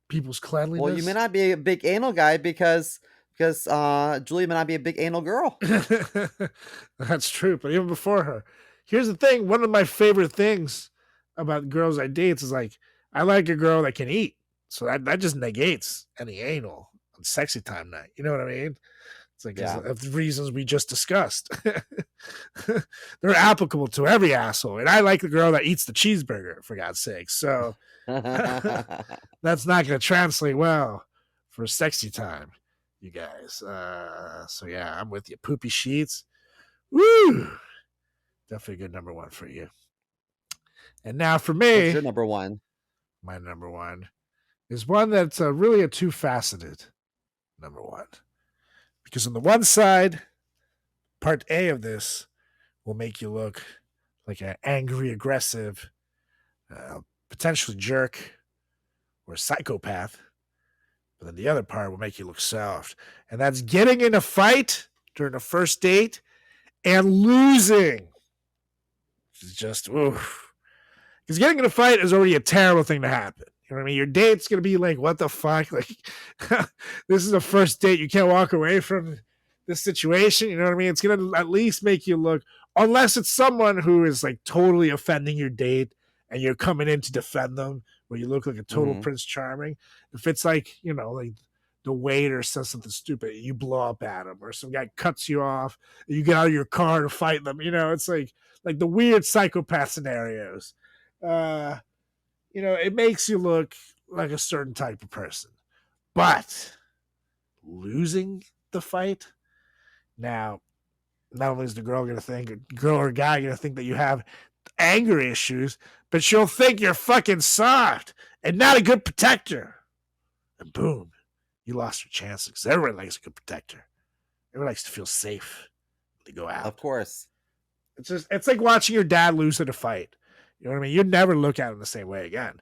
people's cleanliness. Well, you may not be a big anal guy because Julie may not be a big anal girl. That's true, but even before her, here's the thing: one of my favorite things about girls I date is like I like a girl that can eat, so that just negates any anal on sexy time night. You know what I mean? It's like of the reasons we just discussed. They're applicable to every asshole, and I like the girl that eats the cheeseburger, for God's sake. So that's not going to translate well for sexy time, you guys. So yeah, I'm with you. Poopy sheets. Woo! Definitely a good number one for you. And now for me, what's your number one? My number one is one that's really a two-faceted number one. Because on the one side, part A of this will make you look like an angry, aggressive, potentially jerk or a psychopath. But then the other part will make you look soft. And that's getting in a fight during a first date and losing. It's just, oof. Because getting in a fight is already a terrible thing to happen. You know what I mean? Your date's going to be like, what the fuck? Like, this is a first date. You can't walk away from this situation. You know what I mean? It's going to at least make you look, unless it's someone who is like totally offending your date and you're coming in to defend them, where you look like a total Prince Charming. If it's like, like the waiter says something stupid, you blow up at him, or some guy cuts you off, you get out of your car to fight them. It's like the weird psychopath scenarios. It makes you look like a certain type of person. But losing the fight, now, not only is the girl or guy going to think that you have anger issues, but she'll think you're fucking soft and not a good protector. And boom, you lost your chances, because everyone likes a good protector. Everyone likes to feel safe when they go out. Of course. It's like watching your dad lose in a fight. You know what I mean? You'd never look at him the same way again.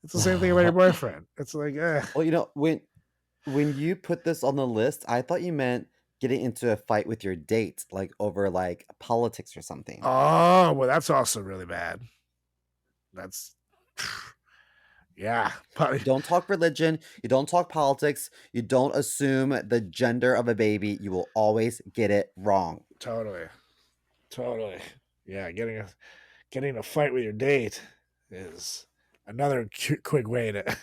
It's the same thing about your boyfriend. It's like, Well, when you put this on the list, I thought you meant getting into a fight with your date, like over like politics or something. Oh, well, that's also really bad. That's, yeah. You don't talk religion. You don't talk politics. You don't assume the gender of a baby. You will always get it wrong. Totally. Yeah, getting in a fight with your date is another quick way to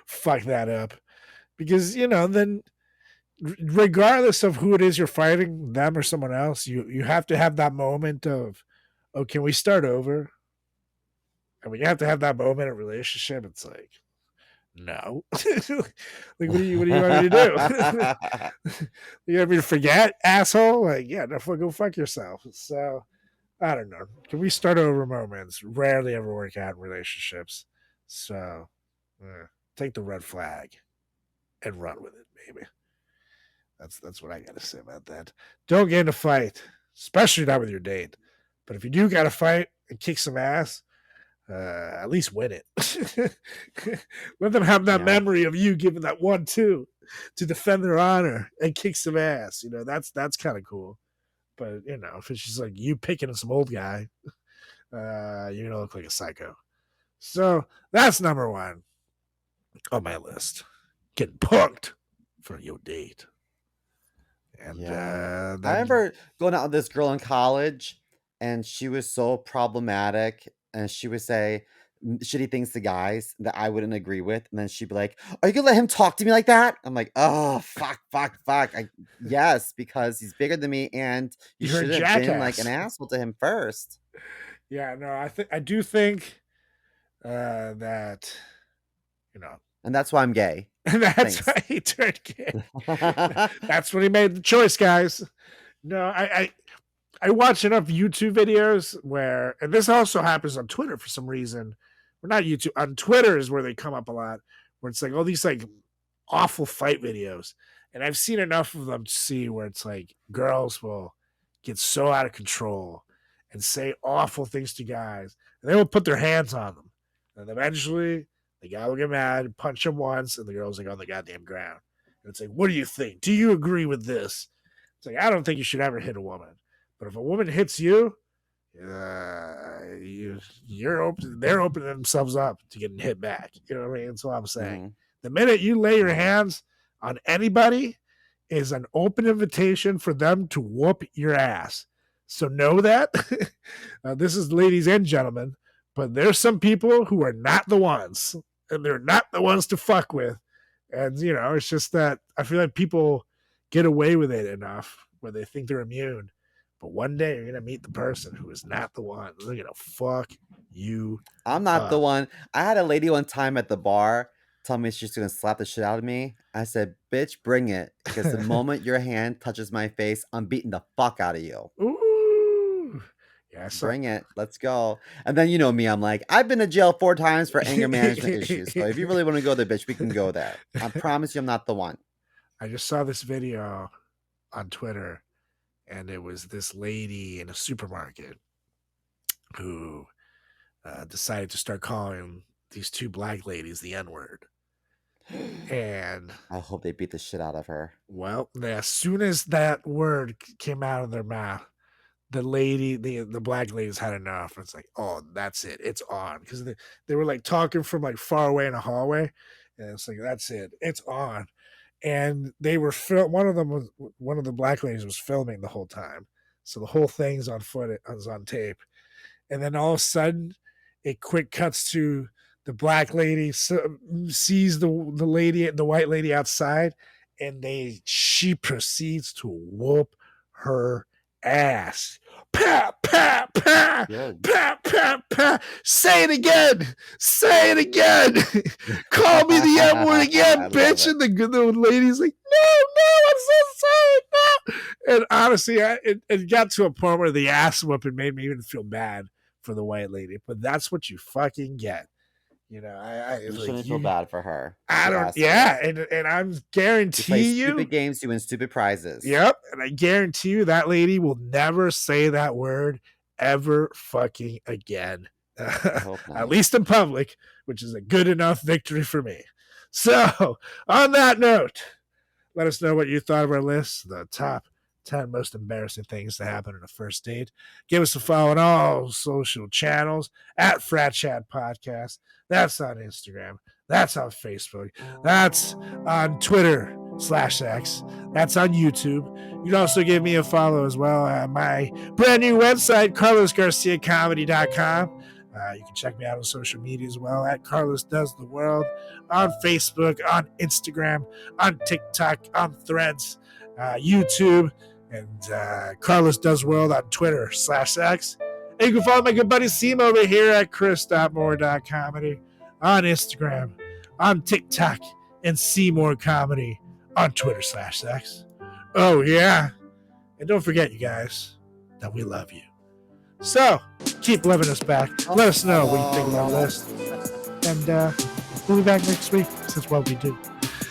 fuck that up. Because, then regardless of who it is you're fighting, them or someone else, you have to have that moment of, oh, can we start over? And when you have to have that moment in a relationship, it's like, no. Like, what do you want me to do? You want me to forget, asshole? Like, yeah, no, go fuck yourself. So, I don't know. Can we start over moments? Rarely ever work out in relationships. So, take the red flag and run with it, baby. That's what I got to say about that. Don't get in a fight, especially not with your date. But if you do got to fight and kick some ass, at least win it. Let them have that memory of you giving that 1-2 to defend their honor and kick some ass. That's kind of cool. But if it's just like you picking some old guy, you're gonna look like a psycho. So that's number one on my list. Getting punked for your date. And Yeah. then, I remember going out with this girl in college, and she was so problematic, and she would say shitty things to guys that I wouldn't agree with, and then she'd be like, "Are you gonna let him talk to me like that?" I'm like, "Oh, fuck. Yes, because he's bigger than me, and you You're a should have been like jackass. an asshole to him first." yeah, no, I do think that, you know, And that's why I'm gay. and that's Thanks. why he turned gay. That's when he made the choice, guys. No, I watch enough YouTube videos where, and this also happens on Twitter for some reason. Well, not YouTube, on Twitter is where they come up a lot, where it's like all these like awful fight videos. And I've seen enough of them to see where it's like girls will get so out of control and say awful things to guys, and they will put their hands on them. And eventually the guy will get mad, punch him once, and the girl's like on the goddamn ground. And it's like, what do you think? Do you agree with this? It's like, I don't think you should ever hit a woman. But if a woman hits you, you're open. They're opening themselves up to getting hit back. You know what I mean? That's what I'm saying. Mhm. The minute you lay your hands on anybody is an open invitation for them to whoop your ass. So know that. This is ladies and gentlemen, but there's some people who are not the ones, and they're not the ones to fuck with. And, you know, it's just that I feel like people get away with it enough where they think they're immune. But one day you're going to meet the person who is not the one. They're going to fuck you. I'm not the one. I had a lady one time at the bar tell me she's gonna slap the shit out of me. I said, "Bitch, bring it." Because the moment your hand touches my face, I'm beating the fuck out of you. Ooh. Yeah, Bring it. Let's go. And then you know me, I'm like, I've been to jail 4 times for anger management issues. So if you really want to go there, bitch, we can go there. I promise you I'm not the one. I just saw this video on Twitter, and it was this lady in a supermarket who decided to start calling these 2 black ladies the N-word. And I hope they beat the shit out of her. well, as soon as that word came out of their mouth, the black ladies had enough. It's like, oh, that's it. It's on. Because they were like talking from like far away in a hallway. And it's like, that's it. It's on. And they were one of the black ladies was filming the whole time. So the whole thing's on footage, was on tape. And then all of a sudden it quick cuts to the black lady sees the white lady outside, and she proceeds to whoop her ass. Pa, pa, pa, pa, pa, pa. Say it again. Say it again. Call me the N-word again, bitch. And the lady's like, no, I'm so sorry. No. And honestly, it got to a point where the ass whooping made me even feel bad for the white lady. But that's what you fucking get. You know, you shouldn't feel bad for her. I don't. Yeah, and I'm guarantee you, stupid games, you win stupid prizes. Yep, and I guarantee you that lady will never say that word ever fucking again. At least in public, which is a good enough victory for me. So, on that note, let us know what you thought of our list, the top 10 most embarrassing things to happen on a first date. Give us a follow on all social channels at FratChat Podcast. That's on Instagram. That's on Facebook. That's on Twitter/X. That's on YouTube. You can also give me a follow as well at my brand new website, carlosgarciacomedy.com. You can check me out on social media as well at Carlos Does the World, on Facebook, on Instagram, on TikTok, on Threads, YouTube, and Carlos Does World on Twitter/X. And you can follow my good buddy Seam over here at chris.moore.comedy on Instagram, on TikTok, and Seymour Comedy on Twitter/X. Oh, yeah. And don't forget, you guys, that we love you. So, keep loving us back. Let us know what you think of our list. And we'll be back next week. That's what we do.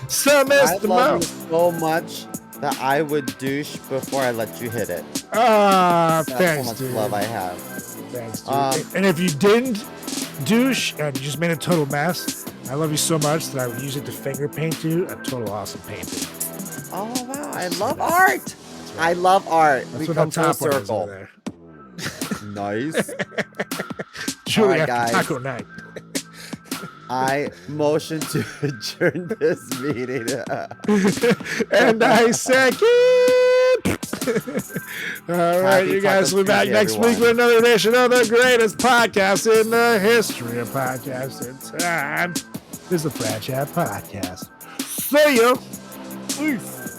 So, Mr. Mo. I love you so much that I would douche before I let you hit it. Thanks, how much dude. love I have. Thanks, dude. And if you didn't douche and you just made a total mess, I love you so much that I would use it to finger paint you a total awesome painting. Oh, wow. I love art. Right. I love art. That's we come full circle. Nice. Julie, right, guys. Taco night. I motion to adjourn this meeting. And I second. All right, Happy you guys Taco will be back Tuesday, next week everyone. with another edition of the greatest podcast in the history of podcasting time. This is the FratChat Podcast. See ya. Peace.